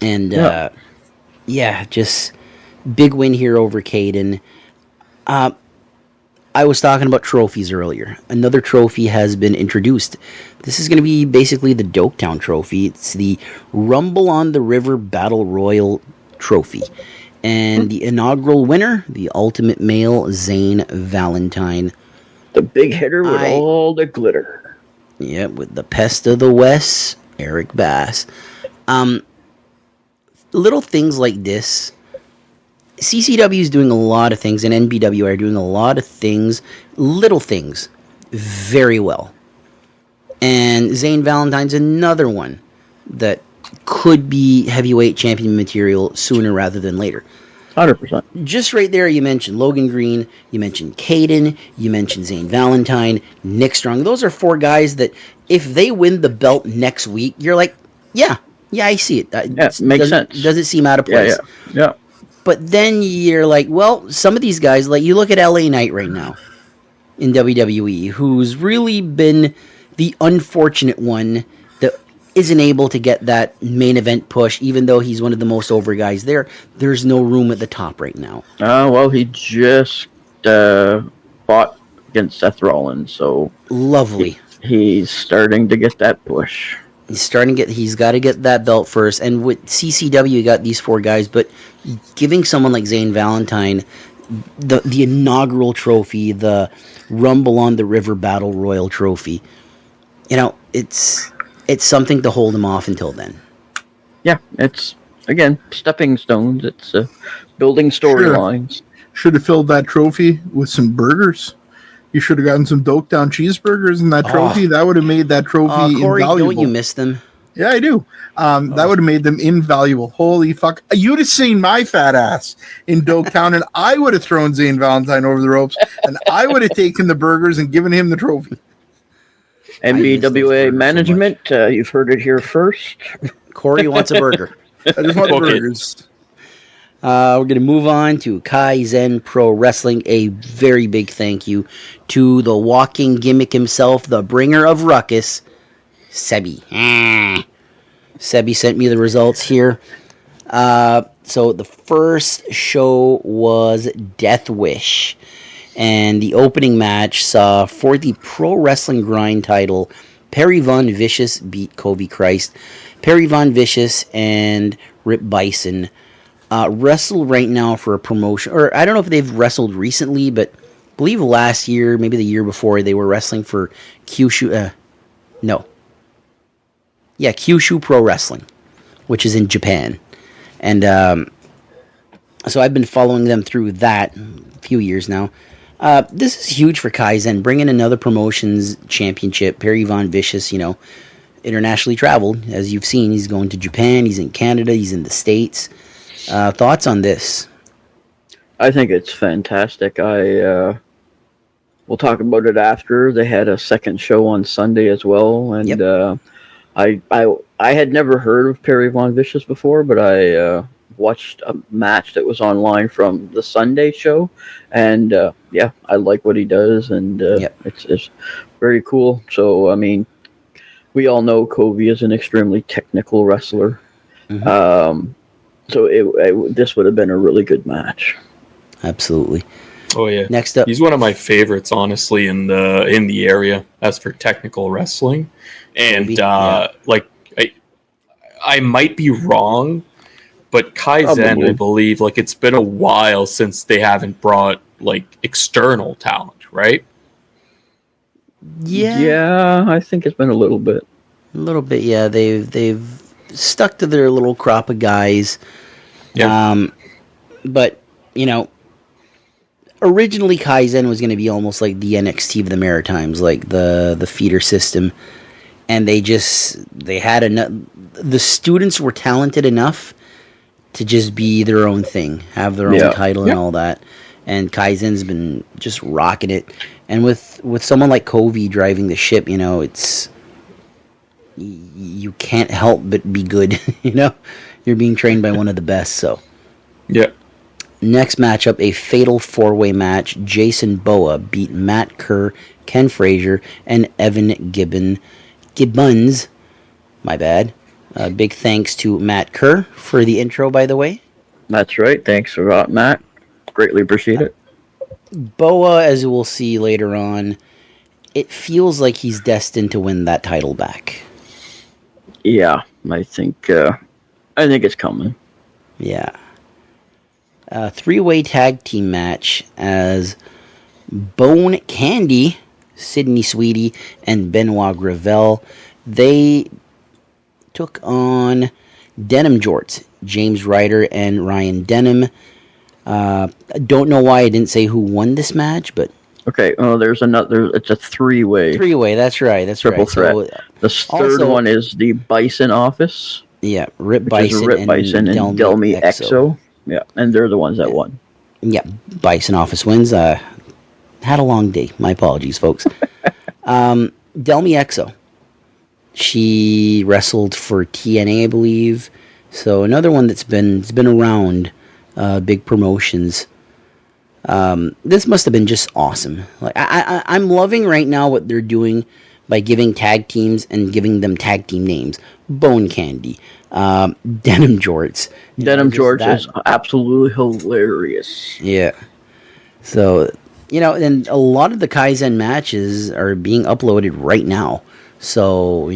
And just big win here over Caden. I was talking about trophies earlier. Another trophy has been introduced. This is going to be basically the Doketown trophy. It's the Rumble on the River Battle Royal trophy. And the inaugural winner, the Ultimate Male, Zane Valentine. The big hitter with all the glitter. Yeah, with the Pest of the West, Eric Bass. Little things like this. CCW is doing a lot of things, and NBW are doing a lot of things, little things, very well. And Zane Valentine's another one that could be heavyweight champion material sooner rather than later. 100%. Just right there, you mentioned Logan Green, you mentioned Caden, you mentioned Zane Valentine, Nick Strong. Those are 4 guys that if they win the belt next week, you're like, yeah, I see it. Makes sense. Doesn't seem out of place. Yeah. But then you're like, well, some of these guys, like you look at LA Knight right now in WWE, who's really been the unfortunate one that isn't able to get that main event push, even though he's one of the most over guys there. There's no room at the top right now. Well, he just fought against Seth Rollins, so Lovely. He's starting to get that push. He's got to get that belt first. And with CCW, you got these 4 guys, but giving someone like Zane Valentine the inaugural trophy, the Rumble on the River Battle Royal trophy, it's something to hold him off until then. Yeah, it's, again, stepping stones. It's building storylines. Should have filled that trophy with some burgers. You should have gotten some Doketown cheeseburgers in that trophy. That would have made that trophy Corey, invaluable. don't you miss them? Yeah, I do. That would have made them invaluable. Holy fuck. You'd have seen my fat ass in Doketown, and I would have thrown Zane Valentine over the ropes, and I would have taken the burgers and given him the trophy. NBWA management, you've heard it here first. Corey wants a burger. I just want the burgers. We're going to move on to Kaizen Pro Wrestling. A very big thank you to the walking gimmick himself, the bringer of ruckus, Sebi. Sebi sent me the results here. So the first show was Death Wish. And the opening match saw, for the Pro Wrestling Grind title, Perry Von Vicious beat Kobe Christ. Perry Von Vicious and Rip Bison wrestle right now for a promotion, or I don't know if they've wrestled recently, but I believe last year, maybe the year before, they were wrestling for Kyushu Pro Wrestling, which is in Japan. And so I've been following them through that a few years now. This is huge for Kaizen, bringing another promotions championship. Perry Von Vicious, internationally traveled, as you've seen. He's going to Japan, he's in Canada, he's in the States. Thoughts on this? I think it's fantastic. We'll talk about it after. They had a second show on Sunday as well, and yep. I had never heard of Perry Von Vicious before, but I watched a match that was online from the Sunday show, and I like what he does, and yep. it's very cool. So, I mean, we all know Covey is an extremely technical wrestler. Mm-hmm. So this would have been a really good match. Absolutely. Oh yeah. Next up, he's one of my favorites, honestly, in the area as for technical wrestling, and I might be wrong, but Kaizen, Probably. I believe, it's been a while since they haven't brought external talent, right? Yeah, I think it's been a little bit. A little bit, yeah. They've stuck to their little crop of guys. Yeah. But originally Kaizen was going to be almost like the NXT of the Maritimes, like the feeder system, and they had enough. The students were talented enough to just be their own thing, have their own title and all that. And Kaizen's been just rocking it. And with someone like Covey driving the ship, it's you can't help but be good. You're being trained by one of the best. So yeah. Next matchup, a fatal 4-way match. Jason Boa beat Matt Kerr, Ken Frazier, and Evan Gibbons. My bad. Big thanks to Matt Kerr for the intro, by the way. That's right. Thanks a lot, Matt. Greatly appreciate it. Boa, as we'll see later on, it feels like he's destined to win that title back. Yeah, I think it's coming. Yeah. A 3-way tag team match as Bone Candy, Sydney Sweetie, and Benoit Gravel. They took on Denim Jorts, James Ryder and Ryan Denham. Don't know why I didn't say who won this match, but okay. Oh, there's another. It's a 3-way. 3-way. That's right. That's triple right. threat. So, the third one is the Bison Office. Yeah, Rip Bison and Delmy Exo. Yeah, and they're the ones that won. Yeah, Bison Office wins. Had a long day. My apologies, folks. Delmy Exo. She wrestled for TNA, I believe. So another one that's been around big promotions. This must have been just awesome. I'm loving right now what they're doing by giving tag teams and giving them tag team names. Bone Candy, Denim Jorts. Denim Jorts is absolutely hilarious. Yeah. So, and a lot of the Kaizen matches are being uploaded right now. So,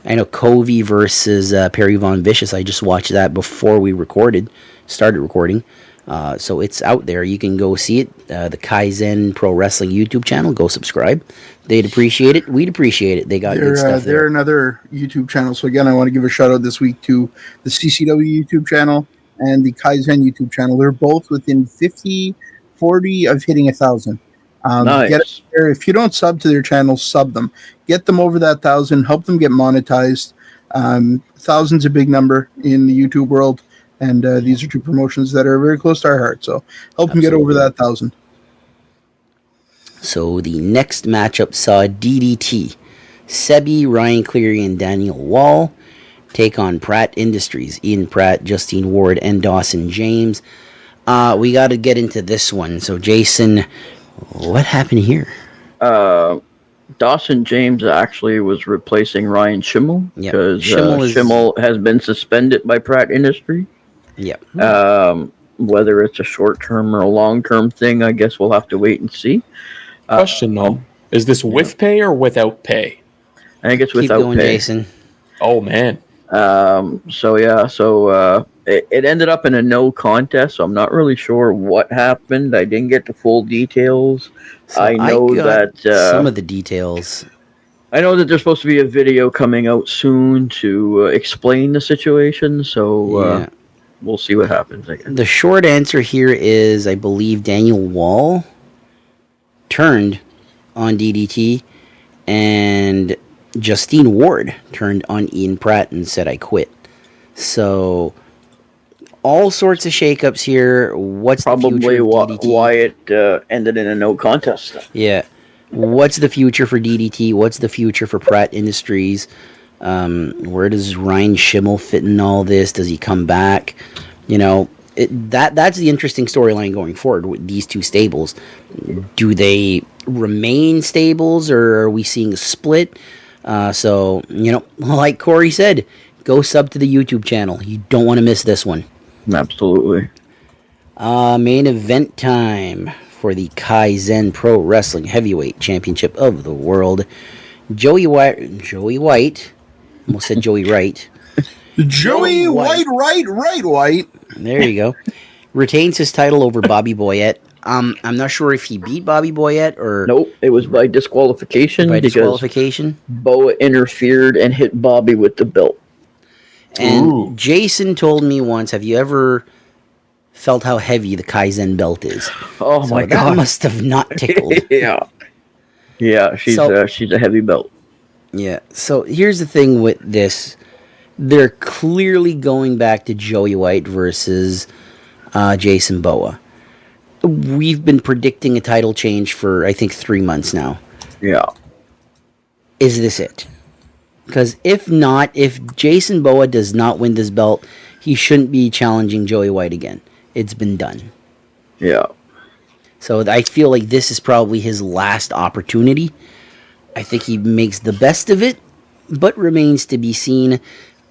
I know Covey versus Perry Von Vicious. I just watched that before we started recording. So it's out there. You can go see it. The Kaizen Pro Wrestling YouTube channel. Go subscribe. They'd appreciate it. We'd appreciate it. They got good stuff there. They're another YouTube channel. So again, I want to give a shout out this week to the CCW YouTube channel and the Kaizen YouTube channel. They're both within 40 of hitting 1,000. Nice. Get it there. If you don't sub to their channels, sub them. Get them over that 1,000. Help them get monetized. 1,000's a big number in the YouTube world. And these are two promotions that are very close to our heart. So help them get over that 1,000. So the next matchup saw DDT. Sebi, Ryan Cleary, and Daniel Wall take on Pratt Industries. Ian Pratt, Justine Ward, and Dawson James. We got to get into this one. So Jason, what happened here? Dawson James actually was replacing Ryan Schimmel because Schimmel Schimmel has been suspended by Pratt Industry. Yep. Whether it's a short-term or a long-term thing, I guess we'll have to wait and see. Question though, is this with pay or without pay? I think it's Keep without going, pay. Jason. Oh man, It ended up in a no contest, so I'm not really sure what happened. I didn't get the full details. So I know got that some of the details. I know that there's supposed to be a video coming out soon to explain the situation, so we'll see what happens, I guess. The short answer here is I believe Daniel Wall turned on DDT, and Justine Ward turned on Ian Pratt and said, I quit. So, all sorts of shakeups here. What's probably the future of DDT? Why it ended in a no contest. Yeah. What's the future for DDT? What's the future for Pratt Industries? Where does Ryan Schimmel fit in all this? Does he come back? You know, that's the interesting storyline going forward with these two stables. Do they remain stables, or are we seeing a split? So, you know, like Corey said, go sub to the YouTube channel. You don't want to miss this one. Absolutely. Main event time for the Kaizen Pro Wrestling Heavyweight Championship of the World. Joey White, almost said Joey Wright. Joey White. There you go. Retains his title over Bobby Boyette. I'm not sure if he beat Bobby Boyette or... Nope, it was by disqualification. Boa interfered and hit Bobby with the belt. And Jason told me once, have you ever felt how heavy the Kaizen belt is? Oh my God. That must have not tickled. Yeah, she's a heavy belt. Yeah, so here's the thing with this. They're clearly going back to Joey White versus Jason Boa. We've been predicting a title change for, I think, 3 months now. Yeah. Is this it? Because if not, if Jason Boa does not win this belt, he shouldn't be challenging Joey White again. It's been done. Yeah. So I feel like this is probably his last opportunity. I think he makes the best of it, but remains to be seen.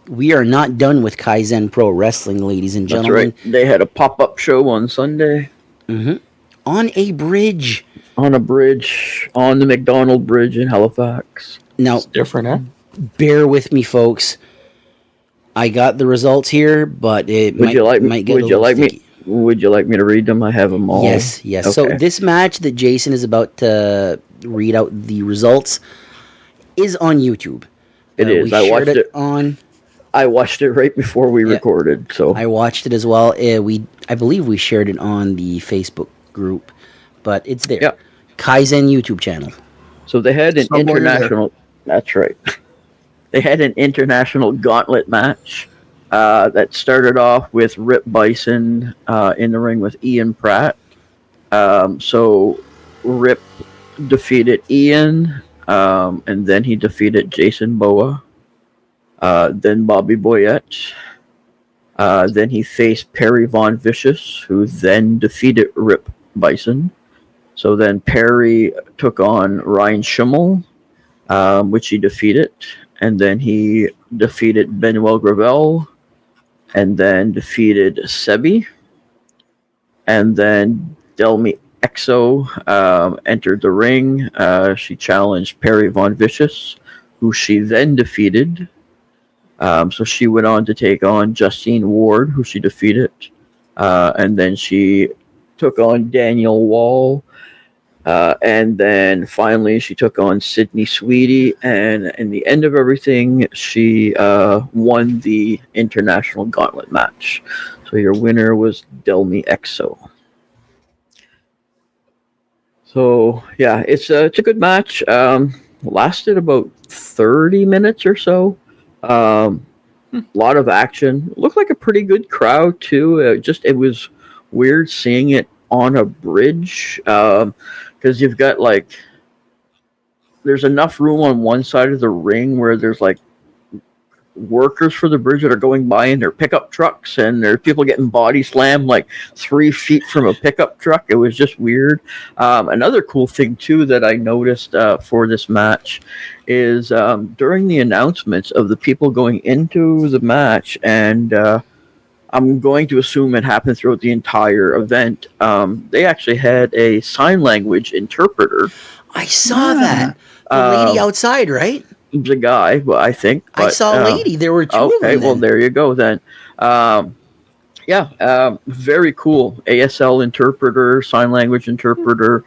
We are not done with Kaizen Pro Wrestling, ladies and gentlemen. That's right. They had a pop-up show on Sunday. Mm-hmm. On a bridge. On a bridge. On the McDonald Bridge in Halifax. Now, it's different, huh? Bear with me, folks. I got the results here, but it might get a little sticky. Would you like me to read them? I have them all. Yes. Okay. So this match that Jason is about to read out the results is on YouTube. It is. I watched it on. I watched it right before we recorded. So I watched it as well. I believe we shared it on the Facebook group, but it's there. Yeah. Kaizen YouTube channel. So they had an international. That's right. They had an international gauntlet match that started off with Rip Bison in the ring with Ian Pratt. So Rip defeated Ian, and then he defeated Jason Boa. Then Bobby Boyette. Then he faced Perry Von Vicious, who then defeated Rip Bison. So then Perry took on Ryan Schimmel, which he defeated. And then he defeated Benoit Gravel. And then defeated Sebi. And then Delmi Exo entered the ring. She challenged Perry Von Vicious, who she then defeated. So she went on to take on Justine Ward, who she defeated. And then she took on Daniel Wall. And then finally she took on Sydney Sweetie. And in the end of everything, she won the International Gauntlet match. So your winner was Delmi Exo. So, yeah, it's a good match. Lasted about 30 minutes or so. A lot of action. Looked like a pretty good crowd too. It was weird seeing it on a bridge because you've got there's enough room on one side of the ring where there's workers for the bridge that are going by in their pickup trucks, and there's people getting body slammed 3 feet from a pickup truck. It was just weird. Another cool thing too that I noticed for this match is during the announcements of the people going into the match, and I'm going to assume it happened throughout the entire event, they actually had a sign language interpreter. I saw that. The lady outside, right? It was a guy, but I think. I saw a lady. There were two of them. Okay, well, there you go then. Very cool. ASL interpreter, sign language interpreter,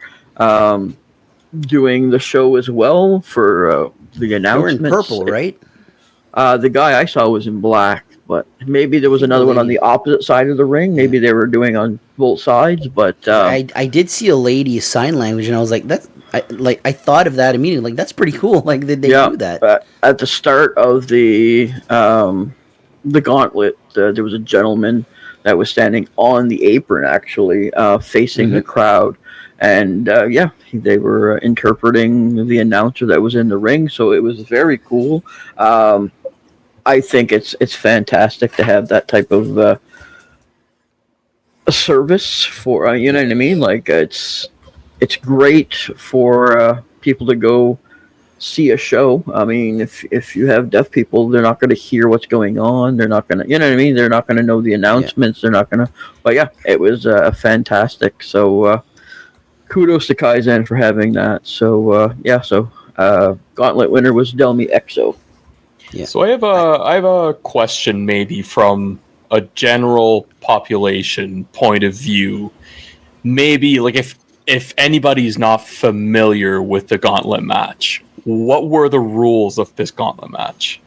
doing the show as well for the They were announcements. in purple, right? The guy I saw was in black, but maybe there was another one on the opposite side of the ring. Maybe they were doing on both sides, but I did see a lady sign language, and I was like, I thought of that immediately. Like, that's pretty cool. Like, did they do that? At the start of the gauntlet, there was a gentleman that was standing on the apron, actually, facing the crowd. And, they were interpreting the announcer that was in the ring, so it was very cool. I think it's fantastic to have that type of a service for, you know what I mean? Like, it's great for people to go see a show. I mean, if you have deaf people, they're not going to hear what's going on. They're not going to, you know what I mean? They're not going to know the announcements. They're not going to, but yeah, it was fantastic. So kudos to Kaizen for having that. So Gauntlet winner was Delmi Exo. Yeah. So I have a question, maybe from a general population point of view. Maybe like if anybody's not familiar with the Gauntlet match, what were the rules of this Gauntlet match?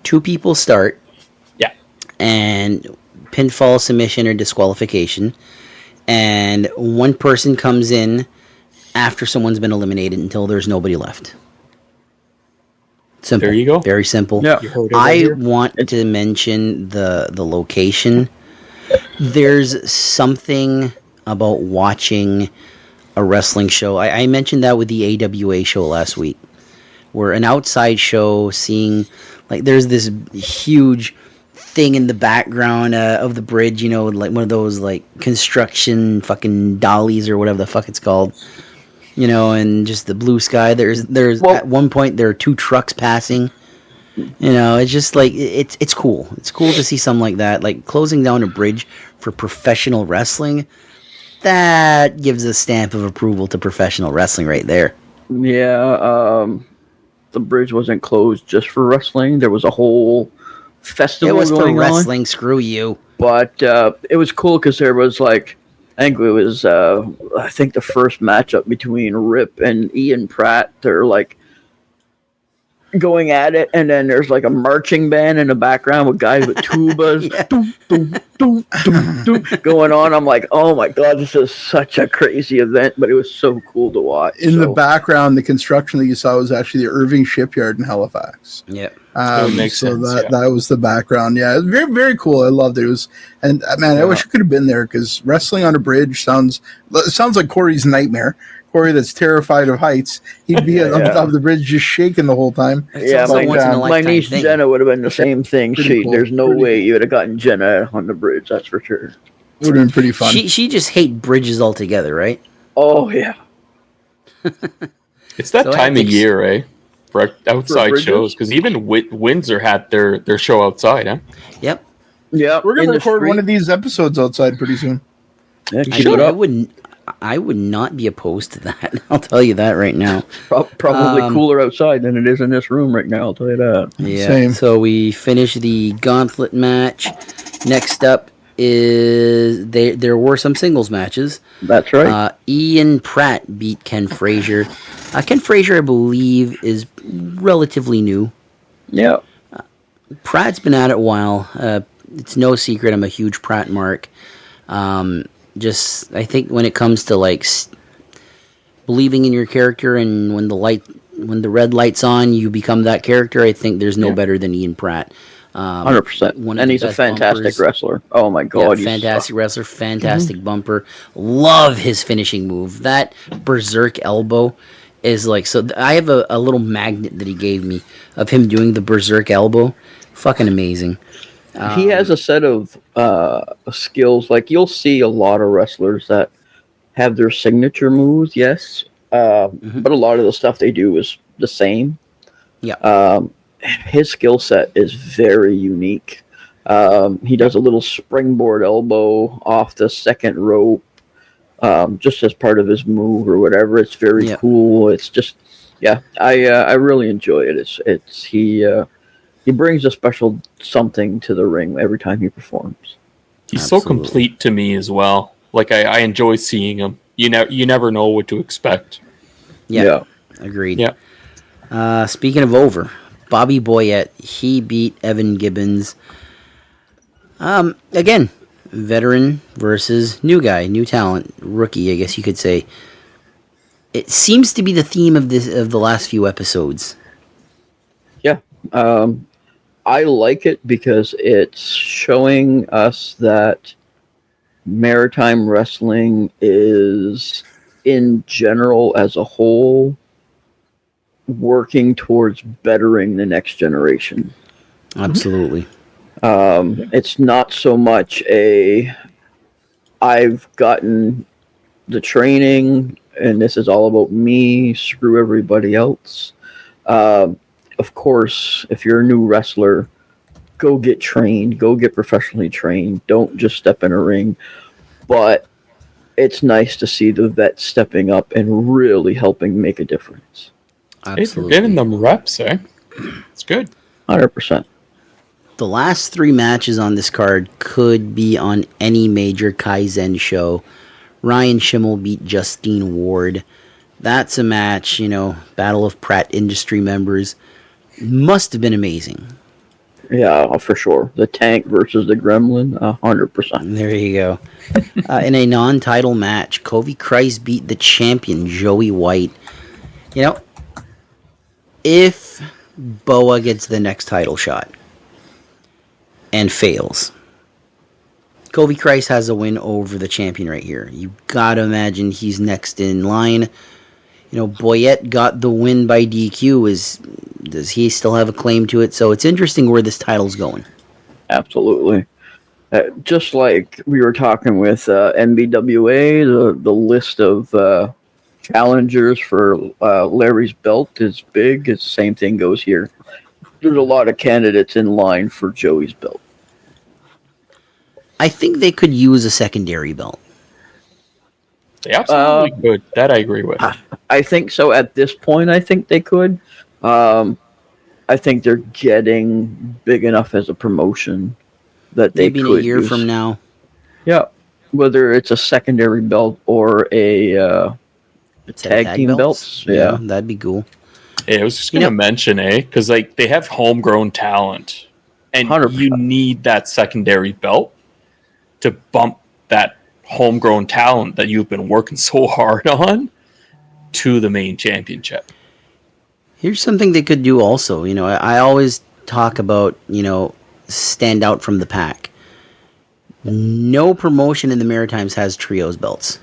2 people start. Yeah. And pinfall, submission, or disqualification. And 1 person comes in after someone's been eliminated until there's nobody left. Simple. There you go. Very simple. Yeah. I want to mention the location. There's something about watching a wrestling show. I mentioned that with the AWA show last week, where an outside show, seeing, like, there's this huge thing in the background of the bridge, you know, like one of those like construction fucking dollies or whatever the fuck it's called. You know, and just the blue sky. There's at one point there are 2 trucks passing. You know, it's just like it's cool. It's cool to see something like that, like closing down a bridge for professional wrestling. That gives a stamp of approval to professional wrestling right there. Yeah, the bridge wasn't closed just for wrestling. There was a whole festival going on. It was for wrestling. Screw you. But it was cool because there was like, I think it was, I think the first matchup between Rip and Ian Pratt. They're like going at it, and then there's like a marching band in the background with guys with tubas going on. I'm like, oh my god, this is such a crazy event, but it was so cool to watch. In the background, the construction that you saw was actually the Irving Shipyard in Halifax. Yep. That was the background. Yeah, it was very, very cool. I loved it. It was, and man, I wish I could have been there because wrestling on a bridge sounds like Corey's nightmare. Corey, that's terrified of heights. He'd be on top of the bridge, just shaking the whole time. Yeah, my niece Jenna would have been the same thing. There's no way you would have gotten Jenna on the bridge. That's for sure. It would have been pretty fun. She just hates bridges altogether, right? Oh yeah. It's that time of year, eh? For outside shows, because even Windsor had their show outside, huh? Yep. Yeah, we're gonna record one of these episodes outside pretty soon. Yeah, I would not be opposed to that. I'll tell you that right now. Probably cooler outside than it is in this room right now. I'll tell you that. Yeah. Same. So we finished the gauntlet match. Next up is there were some singles matches. That's right. Ian Pratt beat Ken Frazier. Ken Frazier, I believe, is relatively new. Yeah. Pratt's been at it a while. It's no secret I'm a huge Pratt mark. I think when it comes to like believing in your character, and when the red light's on, you become that character. I think there's no better than Ian Pratt. 100%. And he's a fantastic wrestler. Oh my god, fantastic wrestler, fantastic bumper. Love his finishing move. That berserk elbow is like, so I have a little magnet that he gave me of him doing the berserk elbow. Fucking amazing. He has a set of skills. Like, you'll see a lot of wrestlers that have their signature moves, yes, but a lot of the stuff they do is the same. Yeah. His skill set is very unique. He does a little springboard elbow off the second rope, just as part of his move or whatever. It's very cool. It's just Yeah, I really enjoy it. He brings a special something to the ring every time he performs. He's so Absolutely. complete to me as well. Like I enjoy seeing him. You never know what to expect. Yeah, agreed. Yeah. Speaking of over, Bobby Boyette, he beat Evan Gibbons. Again, veteran versus new guy, new talent, rookie, I guess you could say. It seems to be the theme of the last few episodes. Yeah. I like it because it's showing us that maritime wrestling is, in general, as a whole, working towards bettering the next generation. Absolutely. It's not so much I've gotten the training and this is all about me, screw everybody else. Of course, if you're a new wrestler, go get trained, go get professionally trained. Don't just step in a ring. But it's nice to see the vets stepping up and really helping make a difference. Hey, for giving them reps, eh? It's good. 100%. The last 3 matches on this card could be on any major Kaizen show. Ryan Schimmel beat Justine Ward. That's a match, Battle of Pratt Industry members. Must have been amazing. Yeah, for sure. The tank versus the gremlin, 100%. There you go. In a non-title match, Covey Christ beat the champion, Joey White. If Boa gets the next title shot and fails, Covey Christ has a win over the champion right here. You gotta imagine he's next in line. Boyette got the win by DQ. Does he still have a claim to it? So it's interesting where this title's going. Absolutely. Just like we were talking with NBWA, the list of challengers for Larry's belt is big. The same thing goes here. There's a lot of candidates in line for Joey's belt. I think they could use a secondary belt. They absolutely could. That I agree with. I think so. At this point, I think they could. I think they're getting big enough as a promotion that they maybe could in a year use. from now. Yeah, whether it's a secondary belt or a tag team belts. Yeah, that'd be cool. Yeah, I was just going to mention, because they have homegrown talent, and 100%. you need that secondary belt to bump that homegrown talent that you've been working so hard on to the main championship. Here's something they could do also. I always talk about, stand out from the pack. No promotion in the Maritimes has trios belts.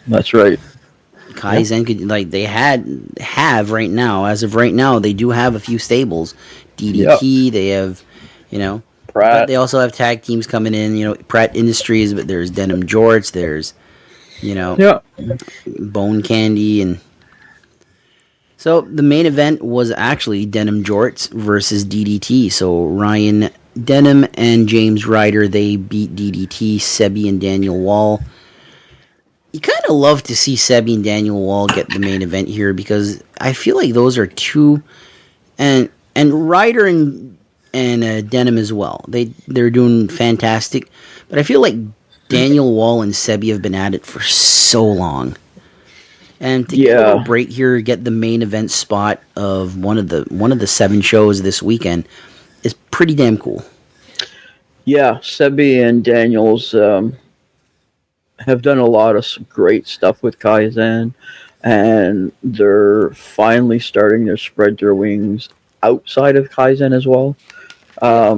That's right. Kaizen could, they have right now, as of right now, they do have a few stables. DDT, they have, Pratt. But they also have tag teams coming in, Pratt Industries, but there's Denim Jorts, there's, Bone Candy, and so the main event was actually Denim Jorts versus DDT. So Ryan Denham and James Ryder, they beat DDT, Sebi and Daniel Wall. You kind of love to see Sebi and Daniel Wall get the main event here because I feel like those are two, and Ryder and Denham as well. They're doing fantastic, but I feel like Daniel Wall and Sebi have been at it for so long. And to get a little break here, get the main event spot of one of the 7 shows this weekend is pretty damn cool. Yeah, Sebi and Daniels have done a lot of great stuff with Kaizen, and they're finally starting to spread their wings outside of Kaizen as well,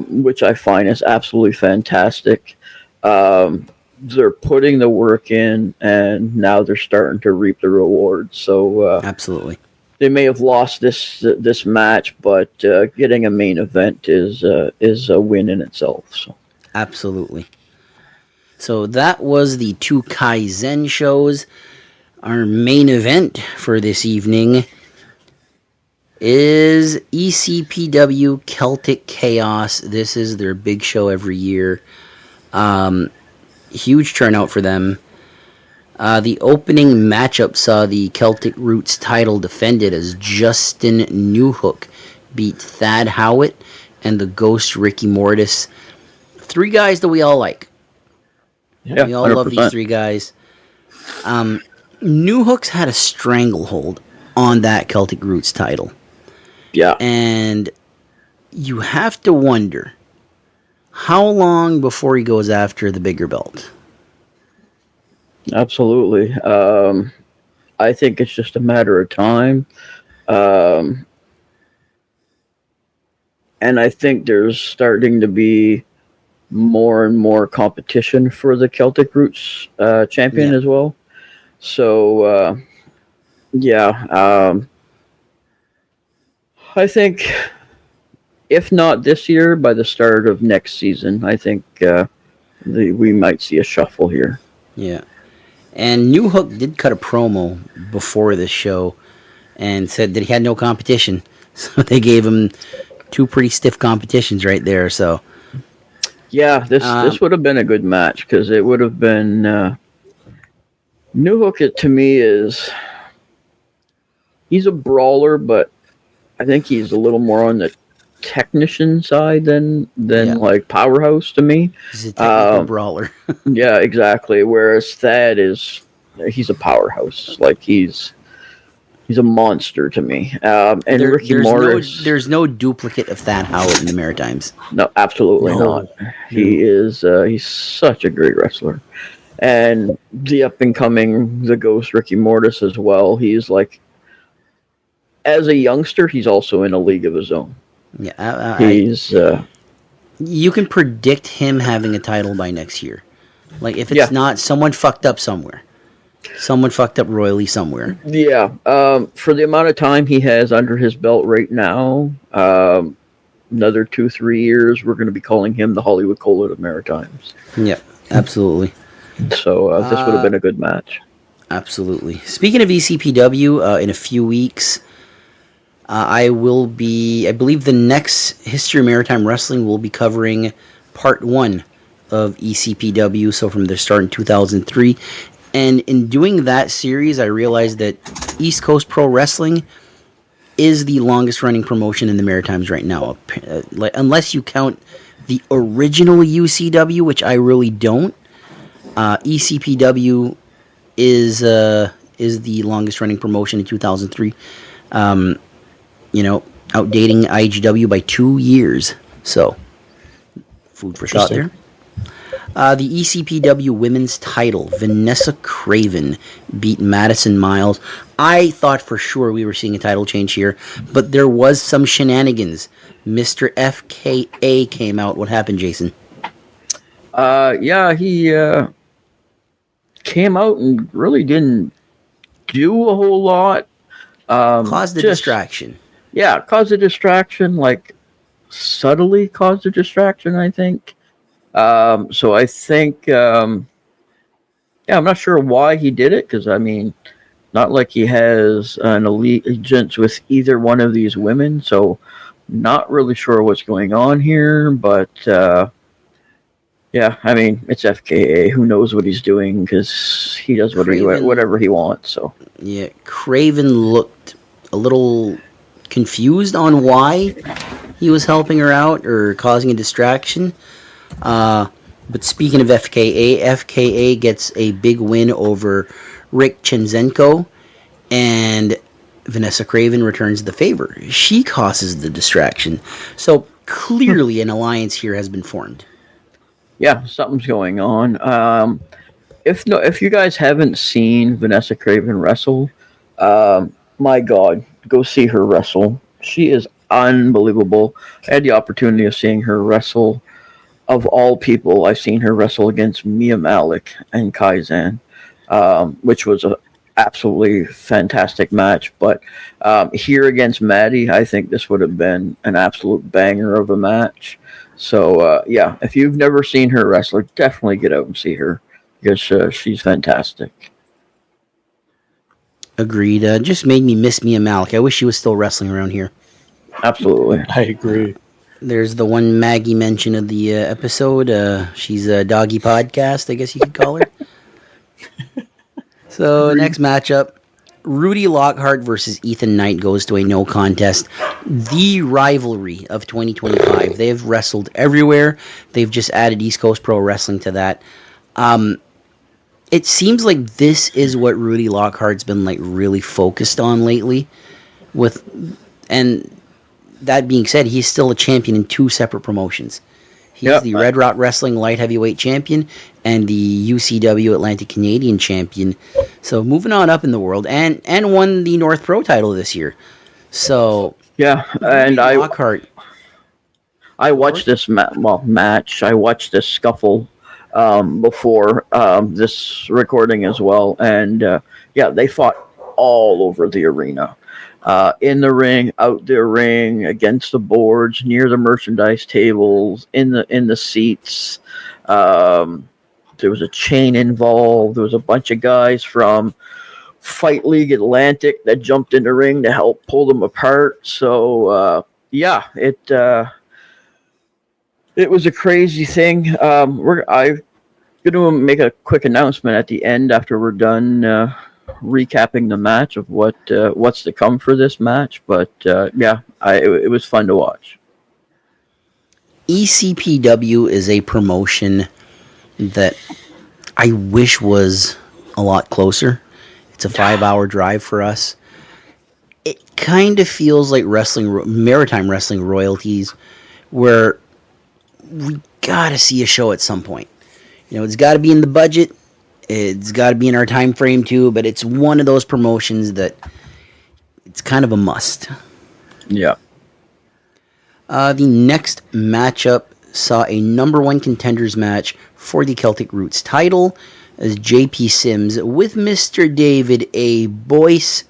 which I find is absolutely fantastic. They're putting the work in, and now they're starting to reap the rewards. So absolutely, they may have lost this match, but getting a main event is a win in itself. So absolutely. So that was the 2 Kaizen shows. Our main event for this evening is ECPW Celtic Chaos. This is their big show every year. Huge turnout for them. The opening matchup saw the Celtic Roots title defended as Justin Newhook beat Thad Howitt and the Ghost Ricky Mortis. 3 guys that we all like. Yeah, we all 100%. love these 3 guys. Newhook's had a stranglehold on that Celtic Roots title. Yeah. And you have to wonder, how long before he goes after the bigger belt? Absolutely. I think it's just a matter of time. And I think there's starting to be more and more competition for the Celtic Roots champion as well. So, I think, if not this year, by the start of next season, I think we might see a shuffle here. Yeah. And Newhook did cut a promo before this show and said that he had no competition. So they gave him 2 pretty stiff competitions right there. So yeah, this would have been a good match because it would have been Newhook. It to me he's a brawler, but I think he's a little more on the technician side than like Powerhouse to me. He's a technical brawler. Yeah, exactly. Whereas Thad he's a powerhouse. Like he's a monster to me. And Ricky Morris, there's no duplicate of Thad Howard in the Maritimes. No, absolutely not. He is he's such a great wrestler. And the up and coming the Ghost Ricky Mortis as well. He's like, as a youngster, he's also in a league of his own. Yeah, he's. You can predict him having a title by next year. Like if it's not, someone fucked up somewhere. Someone fucked up royally somewhere. Yeah. For the amount of time he has under his belt right now, another 2-3 years, we're going to be calling him the Hollywood Cole of the Maritimes. Yeah, absolutely. So this would have been a good match. Absolutely. Speaking of ECPW, in a few weeks, I believe the next History of Maritime Wrestling will be covering part 1 of ECPW, so from their start in 2003. And in doing that series, I realized that East Coast Pro Wrestling is the longest running promotion in the Maritimes right now. Unless you count the original UCW, which I really don't. ECPW is the longest running promotion in 2003. Outdating IGW by 2 years. So, food for thought there. The ECPW women's title, Vanessa Craven beat Madison Miles. I thought for sure we were seeing a title change here, but there was some shenanigans. Mr. FKA came out. What happened, Jason? He came out and really didn't do a whole lot. Caused a distraction. Yeah, caused a distraction, like subtly caused a distraction, I think. So I think, I'm not sure why he did it, because, I mean, not like he has an allegiance with either one of these women, so not really sure what's going on here, but, I mean, it's FKA. Who knows what he's doing, because he does whatever he wants, so. Yeah, Craven looked a little confused on why he was helping her out or causing a distraction. But speaking of FKA gets a big win over Rick Chenzenko, and Vanessa Craven returns the favor. She causes the distraction. So clearly an alliance here has been formed. Yeah, something's going on. If you guys haven't seen Vanessa Craven wrestle, my God, go see her wrestle. She is unbelievable. I had the opportunity of seeing her wrestle. Of all people, I've seen her wrestle against Mia Malik and Kaizan, which was an absolutely fantastic match. But here against Maddie, I think this would have been an absolute banger of a match. So, if you've never seen her wrestle, definitely get out and see her, because she's fantastic. Agreed. Just made me miss Mia Malik. I wish she was still wrestling around here. Absolutely. I agree. There's the one Maggie mention of the episode. She's a doggy podcast, I guess you could call her. So next matchup, Rudy Lockhart versus Ethan Knight goes to a no contest. The rivalry of 2025. They've wrestled everywhere. They've just added East Coast Pro Wrestling to that. It seems like this is what Rudy Lockhart's been like really focused on lately. And that being said, he's still a champion in 2 separate promotions. He's the Red Rock Wrestling Light Heavyweight Champion and the UCW Atlantic Canadian Champion. So moving on up in the world, and won the North Pro title this year. So and Lockhart. I watched this match. I watched this scuffle before this recording as well, and they fought all over the arena. In the ring, out the ring, against the boards, near the merchandise tables, in the seats. There was a chain involved. There was a bunch of guys from Fight League Atlantic that jumped in the ring to help pull them apart. So it was a crazy thing. I'm going to make a quick announcement at the end after we're done recapping the match of what's to come for this match, but it was fun to watch. ECPW is a promotion that I wish was a lot closer. It's a 5-hour drive for us. It kind of feels like Maritime Wrestling royalties, where we gotta see a show at some point. It's got to be in the budget. It's got to be in our time frame too, but it's one of those promotions that it's kind of a must. Yeah. The next matchup saw a number 1 contenders match for the Celtic Roots title as JP Sims with Mr. David A. Boyce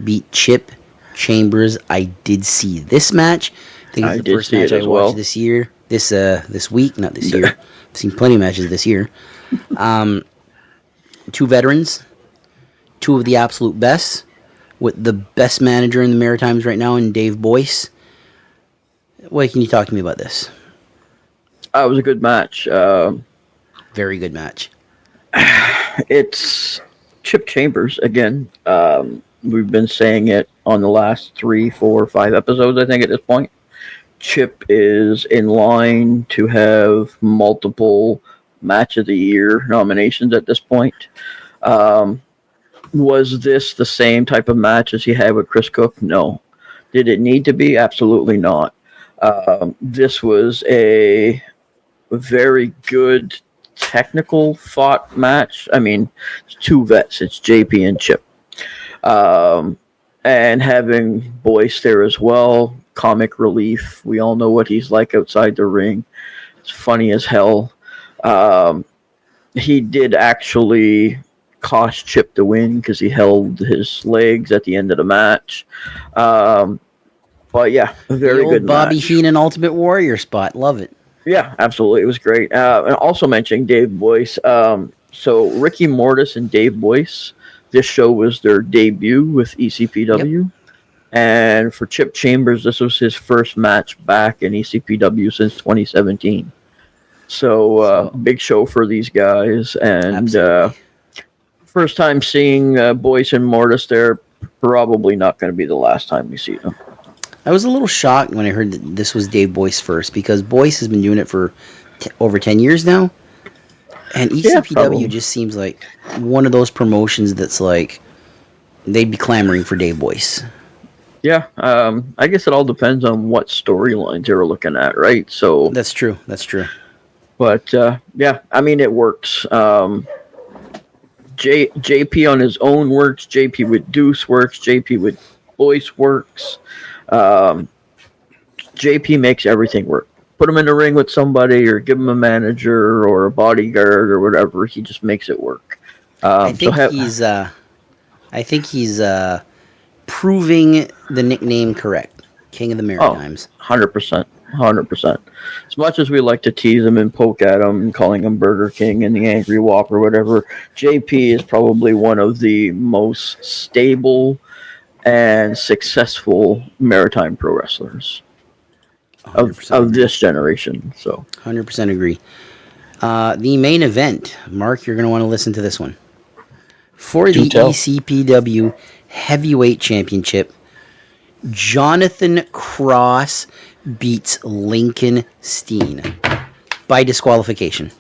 beat Chip Chambers. I did see this match. I think it's the first match I watched this year. This week, not this year. I've seen plenty of matches this year. 2 veterans, 2 of the absolute best, with the best manager in the Maritimes right now in Dave Boyce. What can you talk to me about this? It was a good match. Very good match. It's Chip Chambers again. We've been saying it on the last 3, 4, 5 episodes, I think, at this point. Chip is in line to have multiple Match of the Year nominations at this point. Was this the same type of match as he had with Chris Cook? No. Did it need to be? Absolutely not. This was a very good technical fought match. I mean, it's 2 vets. It's JP and Chip. And having Boyce there as well, comic relief. We all know what he's like outside the ring. It's funny as hell. He did actually cost Chip the win because he held his legs at the end of the match. But yeah, a very good Bobby match. Heenan Ultimate Warrior spot. Love it. Yeah, absolutely. It was great. And also mentioning Dave Boyce. So Ricky Mortis and Dave Boyce, this show was their debut with ECPW. Yep. And for Chip Chambers, this was his first match back in ECPW since 2017. So big show for these guys. And first time seeing Boyce and Mortis there, probably not going to be the last time we see them. I was a little shocked when I heard that this was Dave Boyce first, because Boyce has been doing it for over 10 years now. And ECPW just seems like one of those promotions that's like, they'd be clamoring for Dave Boyce. Yeah, I guess it all depends on what storylines you're looking at, right? So That's true. But, yeah, I mean, it works. JP on his own works. JP with Deuce works. JP with Boyce works. JP makes everything work. Put him in the ring with somebody or give him a manager or a bodyguard or whatever. He just makes it work. I think he's proving the nickname correct. King of the Maritimes. 100%. 100%. As much as we like to tease him and poke at him, calling him Burger King and the Angry Whop or whatever, JP is probably one of the most stable and successful Maritime pro wrestlers of this generation. So 100% agree. The main event, Mark, you're going to want to listen to this one. For Do the tell. ECPW Heavyweight Championship, Jonathan Cross beats Lincoln Steen by disqualification.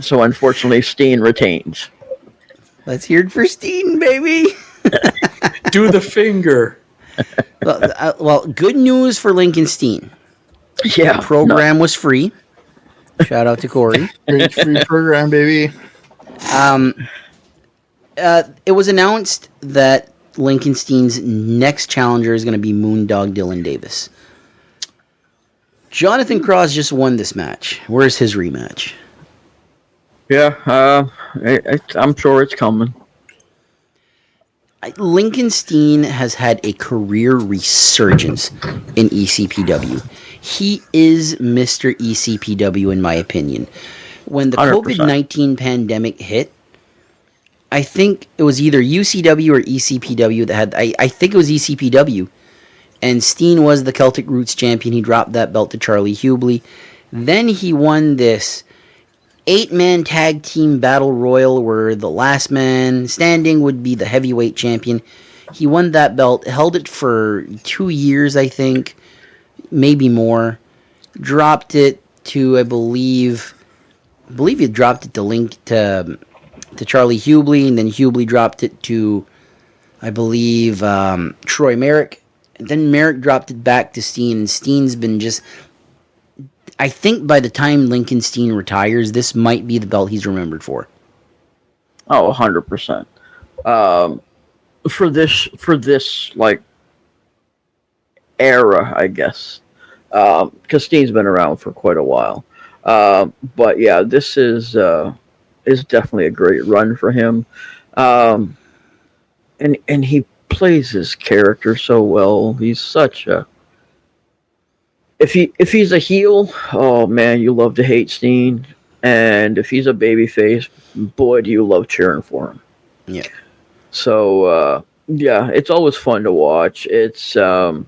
So unfortunately, Steen retains. Let's hear it for Steen, baby. Do the finger. Well, good news for Lincoln Steen. Yeah, The program was free. Shout out to Corey. Great free program, baby. It was announced that Lincoln Steen's next challenger is going to be Moondog Dylan Davis. Jonathan Cross just won this match. Where's his rematch? Yeah, I'm sure it's coming. Lincoln Steen has had a career resurgence in ECPW. He is Mr. ECPW, in my opinion. When the 100%. COVID-19 pandemic hit, I think it was either UCW or ECPW that had... I think it was ECPW. And Steen was the Celtic Roots champion. He dropped that belt to Charlie Hubley. Then he won this 8-man tag team battle royal where the last man standing would be the heavyweight champion. He won that belt, held it for 2 years, I think, maybe more. Dropped it to, I believe he dropped it to Charlie Hubley, and then Hubley dropped it to, I believe, Troy Merrick. And then Merrick dropped it back to Steen, and Steen's been just... I think by the time Lincoln Steen retires, this might be the belt he's remembered for. Oh, 100%. For this like era, I guess, because Steen's been around for quite a while. But yeah, this is definitely a great run for him, and he plays his character so well. He's such a... If he's a heel, oh man, you love to hate Steen, and if he's a babyface, boy, do you love cheering for him. Yeah. So yeah, it's always fun to watch. It's and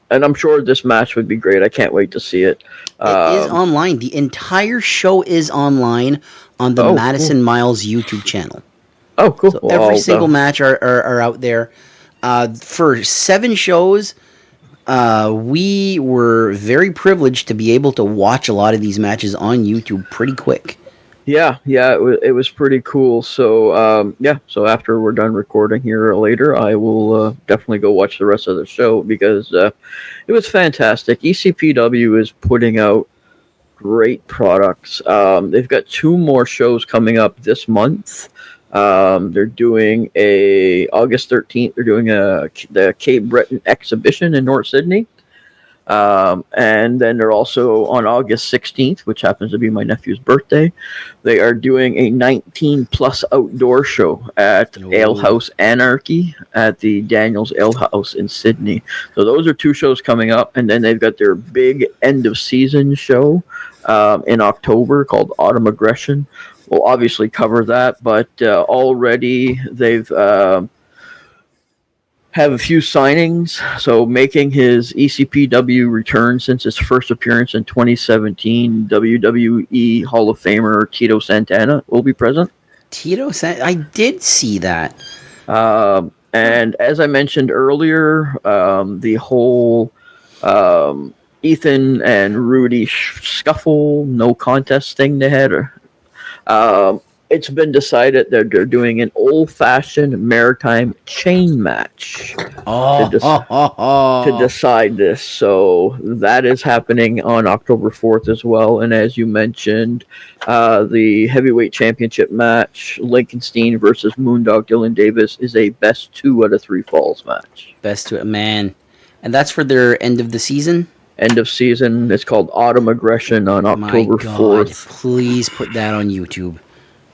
I'm sure this match would be great. I can't wait to see it. It is online. The entire show is online on the Madison cool. Miles YouTube channel. Oh, cool. So every single match are out there. For 7 shows, we were very privileged to be able to watch a lot of these matches on YouTube pretty quick. Yeah, it was pretty cool. So so after we're done recording here later, I will definitely go watch the rest of the show because it was fantastic. ECPW is putting out great products. They've got 2 more shows coming up this month. They're doing August 13th. They're doing the Cape Breton exhibition in North Sydney. And then they're also on August 16th, which happens to be my nephew's birthday. They are doing a 19+ outdoor show at Ale House Anarchy at the Daniels Ale House in Sydney. So those are 2 shows coming up. And then they've got their big end of season show in October called Autumn Aggression. We'll obviously cover that, but already they've have a few signings. So making his ECPW return since his first appearance in 2017, WWE Hall of Famer Tito Santana will be present. I did see that. And as I mentioned earlier, the whole Ethan and Rudy scuffle, no contest thing they had, it's been decided that they're doing an old-fashioned Maritime chain match to decide this. So that is happening on October 4th as well. And as you mentioned, the heavyweight championship match, Lincoln Steen versus Moondog Dylan Davis, is a best 2 out of 3 falls match. Best 2, man. And that's for their end of the season? End of season. It's called Autumn Aggression on October 4th. Please put that on YouTube.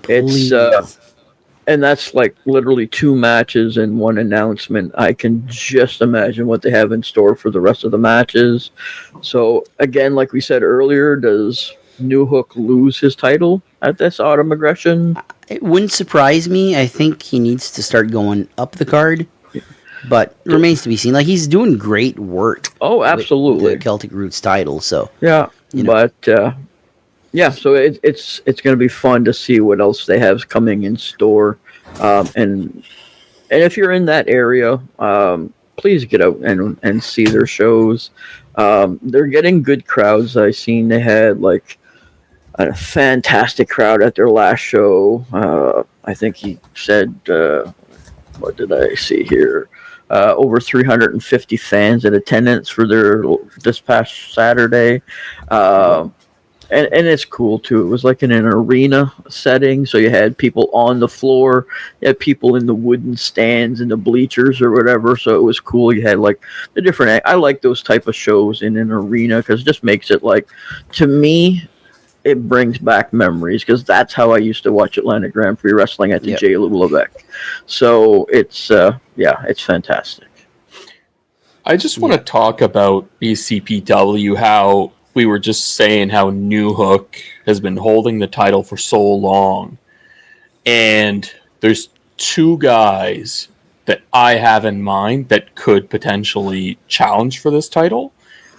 Please. It's and that's like literally 2 matches and 1 announcement. I can just imagine what they have in store for the rest of the matches. So again, like we said earlier, does New Hook lose his title at this Autumn Aggression? It wouldn't surprise me. I think he needs to start going up the card. But it remains to be seen. Like, he's doing great work. Oh, absolutely. With the Celtic Roots title, so. Yeah, but yeah, so it's going to be fun to see what else they have coming in store, and if you're in that area, please get out and see their shows. They're getting good crowds. I seen they had like a fantastic crowd at their last show. I think he said, what did I see here? Over 350 fans in attendance for this past Saturday. And it's cool too. It was like in an arena setting, so you had people on the floor, you had people in the wooden stands in the bleachers or whatever. So it was cool. You had like the different. I like those type of shows in an arena because it just makes it like, to me, it brings back memories because that's how I used to watch Atlanta Grand Prix wrestling at the J. Lou Levesque. So it's it's fantastic. I just want to talk about BCPW, how we were just saying how New Hook has been holding the title for so long. And there's two guys that I have in mind that could potentially challenge for this title.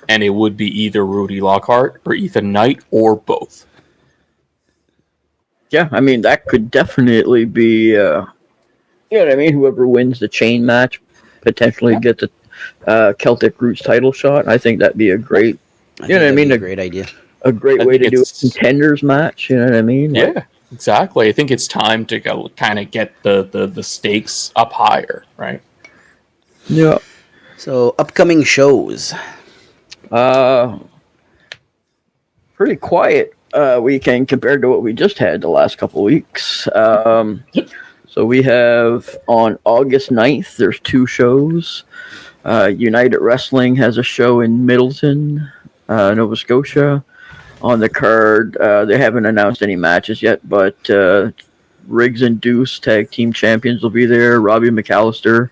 And it would be either Rudy Lockhart or Ethan Knight or both. Yeah, I mean, that could definitely be, you know what I mean? Whoever wins the chain match potentially gets a Celtic Roots title shot. I think that'd be a great, you know what I mean? A great idea. A great way to do a contenders match, you know what I mean? Yeah, exactly. I think it's time to go kind of get the stakes up higher, right? Yeah. So, upcoming shows. Pretty quiet weekend compared to what we just had the last couple of weeks. So we have on August 9th, there's 2 shows. United Wrestling has a show in Middleton, Nova Scotia. On the card, they haven't announced any matches yet, but Riggs and Deuce tag team champions will be there. Robbie McAllister,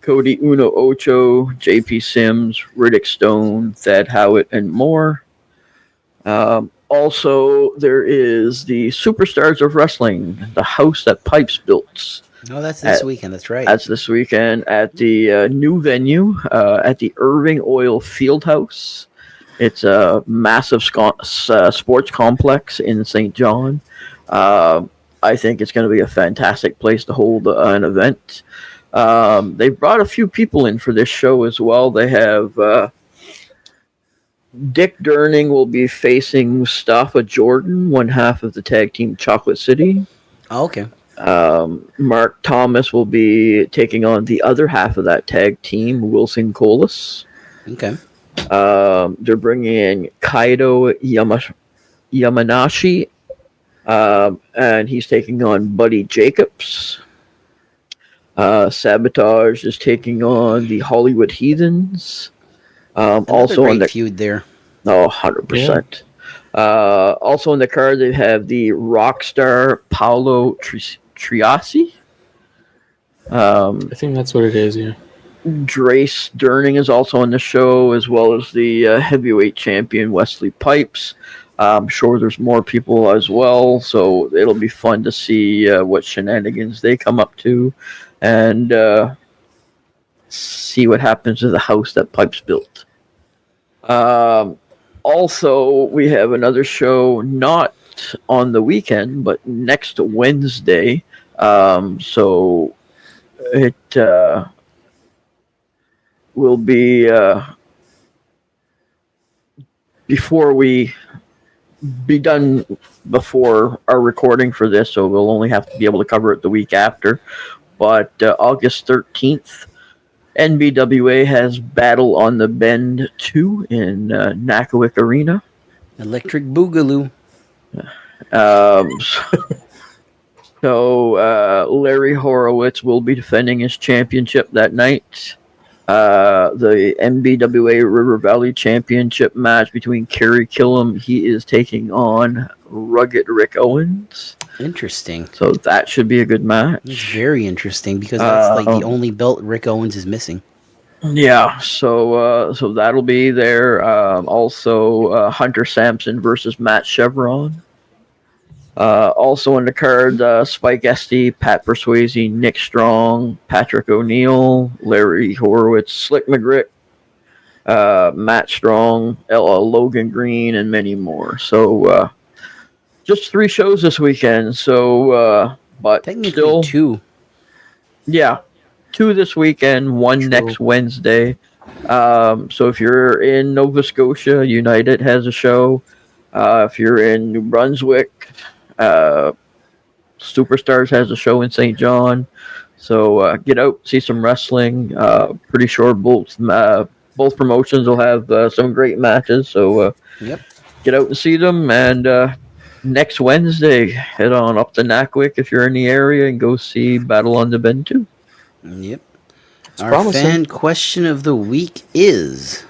Cody Uno Ocho, JP Sims, Riddick Stone, Thad Howitt, and more. Also, there is the Superstars of Wrestling, the house that Pipes built. Oh, that's this weekend. That's right. That's this weekend at the new venue at the Irving Oil Fieldhouse. It's a massive sports complex in St. John. I think it's going to be a fantastic place to hold an event. They brought a few people in for this show as well. They have Dick Durning will be facing Mustafa Jordan, one half of the tag team Chocolate City. Oh, okay. Mark Thomas will be taking on the other half of that tag team, Wilson Colas. Okay. They're bringing in Kaido Yamanashi, and he's taking on Buddy Jacobs. Sabotage is taking on the Hollywood Heathens. Also great on the feud there. Oh, 100%. Also on the card, they have the Rockstar Paolo Triassi. I think that's what it is, yeah. Drace Durning is also on the show, as well as the heavyweight champion Wesley Pipes. I'm sure there's more people as well, so it'll be fun to see what shenanigans they come up to and see what happens to the house that Pipes built. Also, we have another show not on the weekend, but next Wednesday. So it will be before we be done before our recording for this, so we'll only have to be able to cover it the week after. But August 13th, NBWA has Battle on the Bend 2 in Nakawik Arena. Electric Boogaloo. So Larry Horowitz will be defending his championship that night. The NBWA River Valley Championship match between Kerry Killam, he is taking on Rugged Rick Owens. Interesting. So that should be a good match. It's very interesting because that's like the only belt Rick Owens is missing. Yeah, so that'll be there. Also, Hunter Sampson versus Matt Chevron. Also on the card, Spike Esty, Pat Persuasi, Nick Strong, Patrick O'Neill, Larry Horowitz, Slick McGrick, Matt Strong, Logan Green, and many more. So just 3 shows this weekend. So, but Technically still 2. Yeah, 2 this weekend, 1 True. next Wednesday. So if you're in Nova Scotia, United has a show. If you're in New Brunswick, Superstars has a show in St. John. So get out, see some wrestling. Pretty sure both promotions will have some great matches. So Yep. get out and see them. And next Wednesday, head on up to Nakwik if you're in the area and go see Battle on the Bend 2. Yep. It's Our promising. fan question of the week is...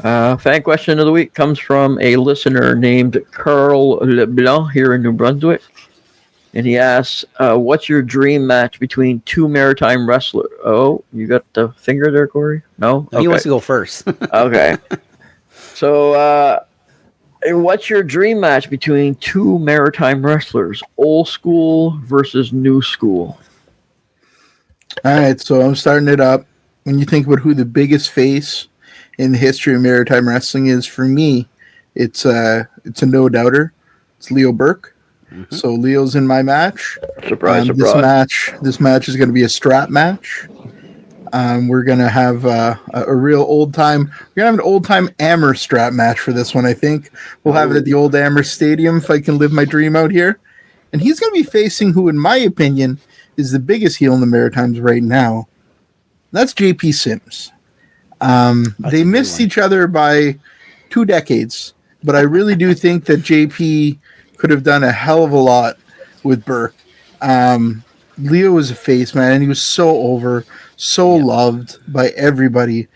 Fan question of the week comes from a listener named Carl Leblanc here in New Brunswick. And he asks, what's your dream match between 2 Maritime wrestlers? Oh, you got the finger there, Corey? No? He wants to go first. Okay. So, what's your dream match between 2 Maritime wrestlers? Old school versus new school. All right, so I'm starting it up. When you think about who the biggest face in the history of Maritime Wrestling is, for me, it's a no-doubter. It's Leo Burke. Mm-hmm. So Leo's in my match. Surprise, surprise. This match is going to be a strap match. We're going to have a real old-time... We're going to have an old-time Amherst strap match for this one, I think. We'll have it at the old Amherst Stadium if I can live my dream out here. And he's going to be facing who, in my opinion, is the biggest heel in the Maritimes right now. That's JP Sims. They missed each other by 2 decades, but I really do think that JP could have done a hell of a lot with Burke. Leo was a face, man, and he was so over, so loved by everybody.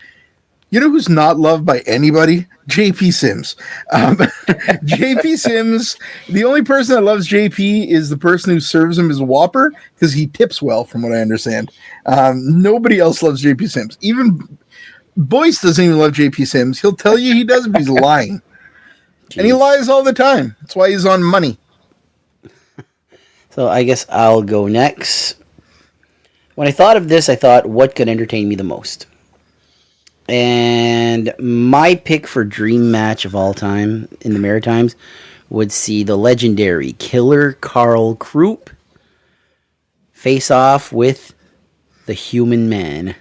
You know who's not loved by anybody? JP Sims. JP Sims, the only person that loves JP is the person who serves him his Whopper, because he tips well, from what I understand. Nobody else loves JP Sims. Even Boyce doesn't even love JP Sims. He'll tell you he does, but he's lying. And he lies all the time. That's why he's on money. So I guess I'll go next. When I thought of this, I thought, what could entertain me the most? And my pick for dream match of all time in the Maritimes would see the legendary Killer Carl Krupp face off with the Human Man.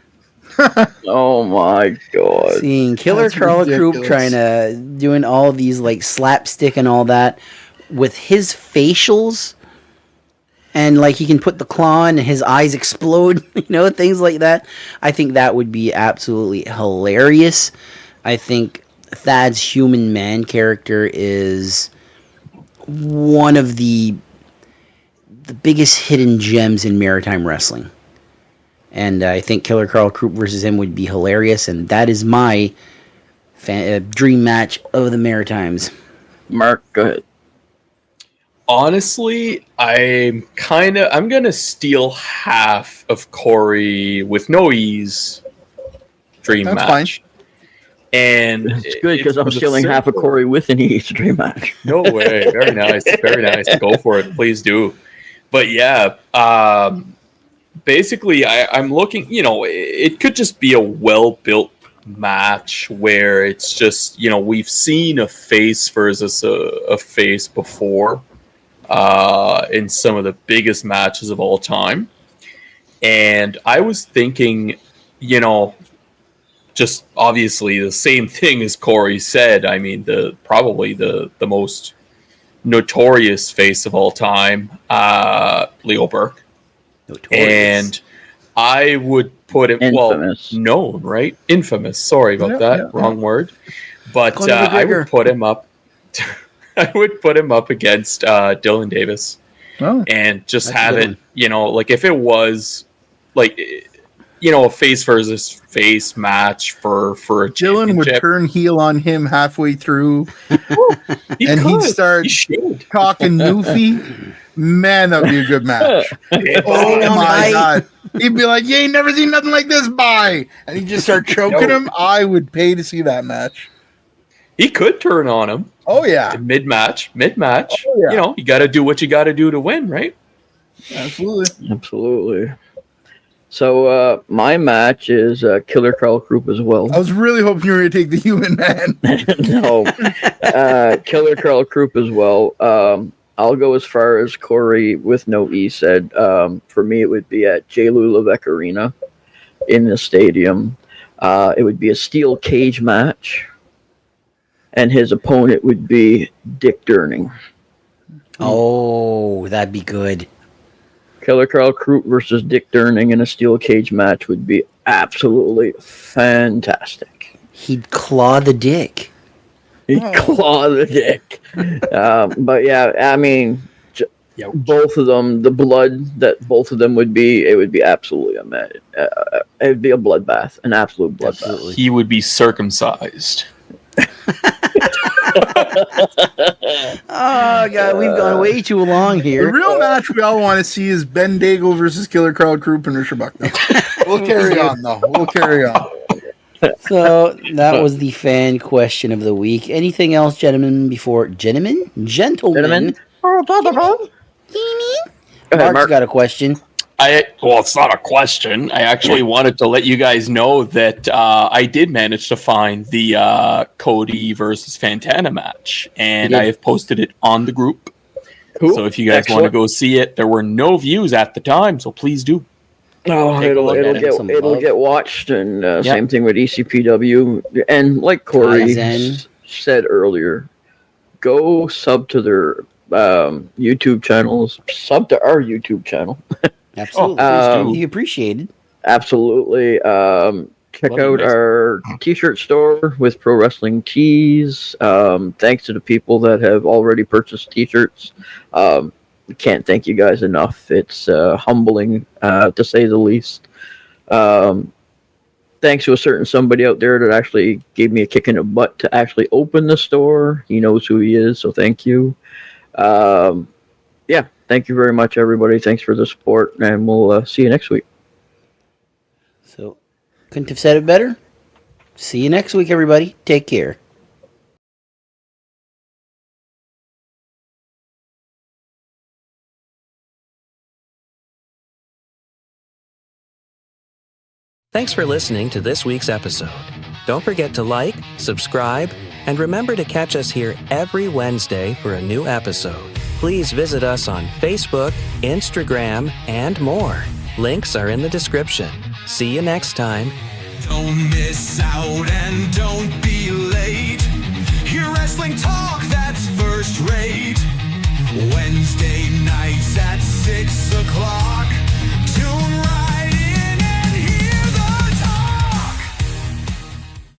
Oh my god. Seeing Killer That's Carl ridiculous. Krupp trying to doing all these like slapstick and all that with his facials, and like he can put the claw on and his eyes explode, things like that. I think that would be absolutely hilarious. I think Thad's Human Man character is one of the biggest hidden gems in Maritime Wrestling. And I think Killer Carl Krupp versus him would be hilarious, and that is my dream match of the Maritimes. Mark, go ahead. Honestly, I'm gonna steal half of Corey with no ease dream That's match. And It's good because I'm stealing half of Corey with an East dream match. No way. Very nice. Very nice. Go for it. Please do. But yeah, basically, I'm looking, it could just be a well-built match where it's just, we've seen a face versus a face before in some of the biggest matches of all time. And I was thinking, just obviously the same thing as Corey said. I mean, probably the most notorious face of all time, Leo Burke. Notorious. And I would put it, Infamous. known, right? Infamous. Sorry about that. Wrong word. But Conor I McGregor. would put him up. I would put him up against Dylan Davis, Oh. and just That's a have good it. Like if it was like, a face versus face match for a Dylan would championship. turn heel on him halfway through, He and he'd could. start He should. talking Newfie. Man, that'd be a good match. Oh Damn my right. god. He'd be like, you ain't never seen nothing like this, bye. And he'd just start choking him. I would pay to see that match. He could turn on him Oh, yeah. mid-match. Oh, yeah. You got to do what you got to do to win, right? Absolutely. Absolutely. So my match is Killer Carl Krupp as well. I was really hoping you were going to take the Human Man. No, Killer Carl Krupp as well. I'll go as far as Corey with no E said. For me, it would be at J. Lou Levesque Arena in the stadium. It would be a steel cage match, and his opponent would be Dick Durning. Oh, that'd be good. Killer Carl Croop versus Dick Durning in a steel cage match would be absolutely fantastic. He'd claw the dick. He'd claw the dick. But yeah, I mean, both of them, the blood that both of them would be, it would be absolutely it would be a bloodbath, an absolute bloodbath. He would be circumcised. Oh God, we've gone way too long The here. real match we all want to see is Ben Dago versus Killer Carl Croup and Richard Bucknell. We'll carry on, though. We'll carry on. So that was the fan question of the week. Anything else, gentlemen? Gentlemen. Mark's got a question. Well, it's not a question. I actually wanted to let you guys know that I did manage to find the Cody versus Fantana match, and I have posted it on the group. Cool. So if you guys want to go see it, there were no views at the time, so please do. Oh, it'll get watched, and same thing with ECPW. And like Corey said earlier, go sub to their YouTube channels. Sub to our YouTube channel. Absolutely, be appreciated. Absolutely. Check out our T-shirt store with Pro Wrestling Tees. Thanks to the people that have already purchased T-shirts. Can't thank you guys enough. It's humbling, to say the least. Thanks to a certain somebody out there that actually gave me a kick in the butt to actually open the store. He knows who he is, so thank you. Thank you very much, everybody. Thanks for the support, and we'll see you next week. So, couldn't have said it better. See you next week, everybody. Take care. Thanks for listening to this week's episode. Don't forget to like, subscribe, and remember to catch us here every Wednesday for a new episode. Please visit us on Facebook, Instagram, and more. Links are in the description. See you next time. Don't miss out and don't be late. Hear wrestling talk that's first rate. Wednesday nights at 6 o'clock.